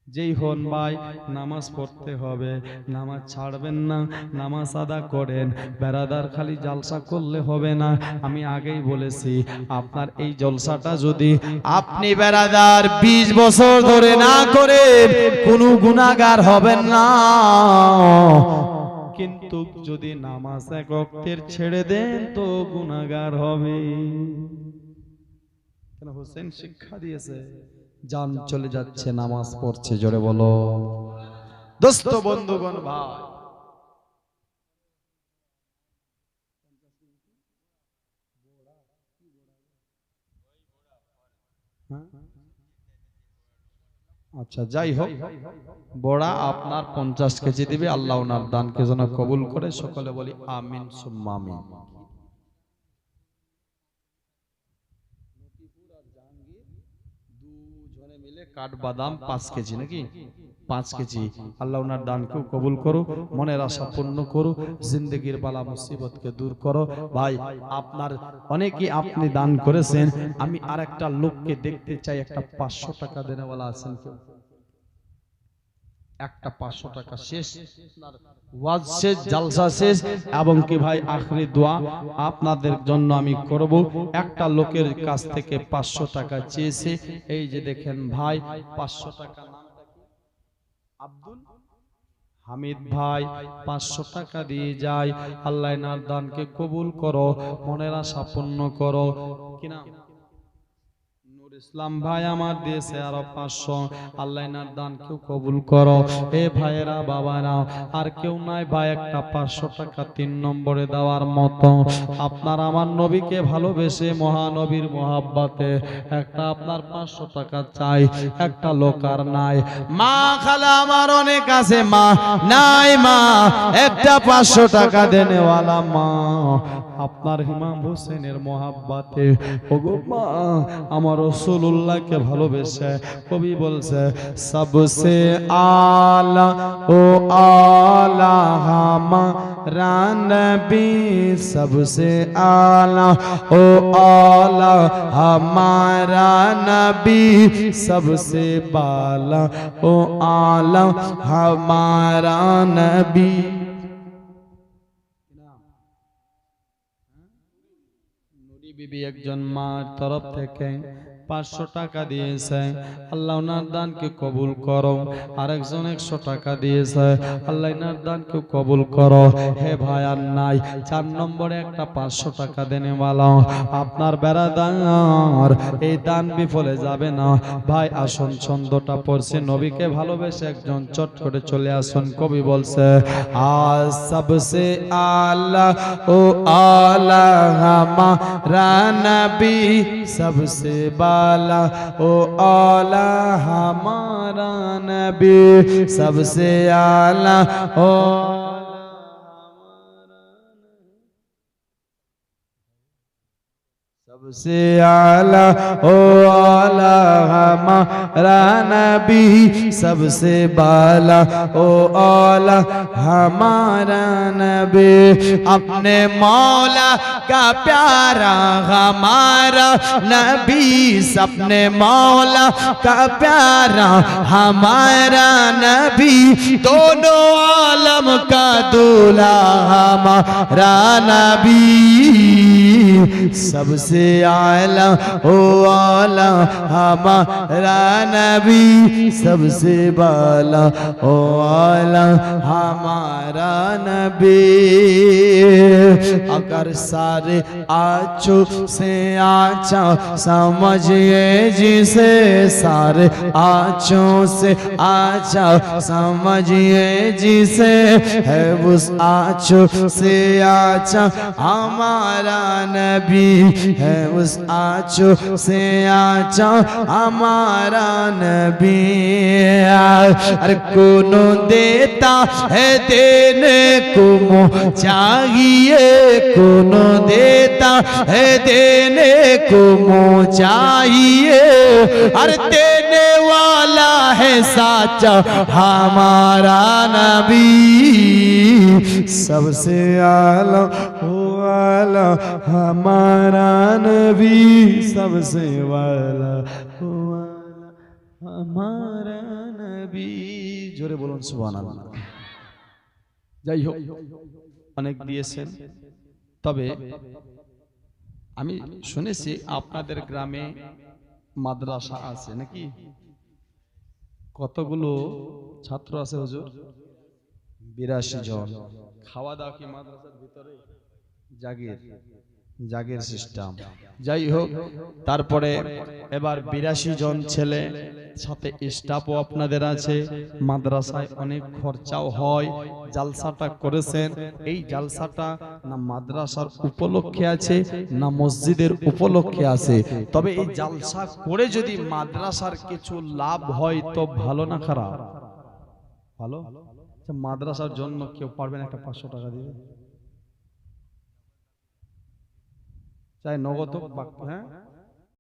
যেই হন ভাই, নামাজ পড়তে হবে, নামাজ ছাড়বেন না, নামাজ আদা করেন। বেরাদার খালি জলসা করলে হবে না। আমি আগেই বলেছি, আপনার এই জলসাটা যদি আপনি বেরাদার 20 বছর ধরে না করেন, কোনো গুনাহগার হবেন না। কিন্তু যদি নামাজ এক ওয়াক্তের ছেড়ে দেন তো গুনাহগার হবে। কেন? হোসেন শিক্ষা দিয়েছে, জান চলে যাচ্ছে, নামাজ পড়ছে। জোরে বলো। দোস্ত বন্ধুগণ ভাই, আচ্ছা যাই হোক, বড়া আপনার 50 কেজি দিবে। আল্লাহ ওনার দানকে যেন কবুল করে। সকলে বলি আমিন সুম্মা আমিন। দুজনে মিলে কাঠবাদাম 5 কেজি, নাকি 5 কেজি। আল্লাহ ওনার দানকেও কবুল করো, মনের আশা পূর্ণ করো, জিন্দগির বালা মুসিবতকে দূর করো। ভাই, আপনার অনেকে আপনি দান করেছেন। আমি আর একটা লোককে দেখতে চাই, একটা 500 টাকা দেনেওয়ালা আছেন কেউ? একটা 500 টাকা শেষ, ওয়াজ শেষ, জালসা শেষ, এবং কি ভাই আখরি দোয়া আপনাদের জন্য আমি করব। একটা লোকের কাছ থেকে 500 টাকা চেয়েছে। এই যে দেখেন ভাই, 500 টাকা। আব্দুল হামিদ ভাই 500 টাকা দিয়ে যায়। আল্লাহ এনার দানকে কবুল করো, মনের আশা পূর্ণ করো। কি নাম? ইসলাম ভাই আমার দিয়েছে আরো 500। আল্লাহ এনার দানকেও কবুল করো। এ ভাইয়েরা, বাবারা, আর কেউ নাই ভাই একটা 500 টাকা 3 নম্বরে দেওয়ার মতো? আপনার আমার নবীকে ভালোবেসে, মহানবীর মোহাব্বতে একটা আপনার 500 টাকা চাই। একটা লোক আর নাই। মা খালা আমার অনেক আছে, মা নাই, মা একটা 500 টাকা দেনেওয়ালা মা আপনার ইমাম হোসেনের মোহাব্বতে। ওগো মা, আমার রাসূলুল্লাহকে ভালোবেসে কবি বলছে, সবসে আলা ও আলা হামারা নবী, সবসে আলা ও আলা হামারা নবী, সবসে বালা ও আলা হামারা নবী। বিবি একজন মার তরফ থেকে 500 টাকা দিয়েছে। আল্লাহ ওনার দানকে কবুল করো। আরেকজন 100 টাকা দিয়েছে। আল্লাহ ওনার দানকে কবুল করো। হে ভাই, আর নাই। 4 নম্বরে একটা 500 টাকা দেনেওয়ালা আপনার বেরাদার, এই দান বিফলে যাবে না। ভাই আসুন, ছন্দটা পড়ছে, নবীকে ভালোবেসে একজন চট করে চলে আসুন। কবি বলছে, আজ সবসে আলা ও আলা হামারা নবী, সবসে बाला ओ आला हमारा नबी, सबसे आला ओ सबसे आला ओ आला हमारा नबी, सबसे बाला ओ आला हमारा नबी। अपने मौला का प्यारा हमारा नबी, अपने मौला का प्यारा हमारा नबी, दोनों आलम का दूल्हा हमारा नबी, सबसे आला ओ आला हमारा नबी सबसे बाला ओ आला हमारा नबी। अगर सारे आँचों से आँचा समझिए जिसे, सारे आँचों से आँचा समझिए जिसे, है उस आँचों से आँचा हमारा नबी, है उस आँचों से आँचा हमारा नबी। अरे कौन देता है देने को मुँह चाहिए, कौन देता है देने को मुँह चाहिए, अरे देने वाला है साचा हमारा नबी सबसे आला हो आला हमारा नबी सबसे वाला हो आला हमारा नबी। जोरे बोलুন সুবহানাল্লাহ। যাই হোক অনেক দিয়েছেন, তবে আমি শুনেছি আপনাদের গ্রামে মাদ্রাসা আছে নাকি? কতগুলো ছাত্র আছে হুজুর? 82 জন। খাওয়া দাওয়া কি মাদ্রাসার ভিতরে? জাগির জাগির সিস্টেম। যাই হোক, তারপরে এবার 82 জন ছেলে, সাথে স্টাফও আপনাদের আছে। মাদ্রাসায় অনেক খরচাও হয়। জালসাটা করেছেন, এই জালসাটা না মাদ্রাসার উপলক্ষে আছে না মসজিদের উপলক্ষে আছে। তবে এই জালসা করে যদি মাদ্রাসার কিছু লাভ হয় তো ভালো না খারাপ? ভালো। মাদ্রাসার জন্য কেউ পারবেন একটা 500 টাকা দিবে? চাই নগদ হোক, হ্যাঁ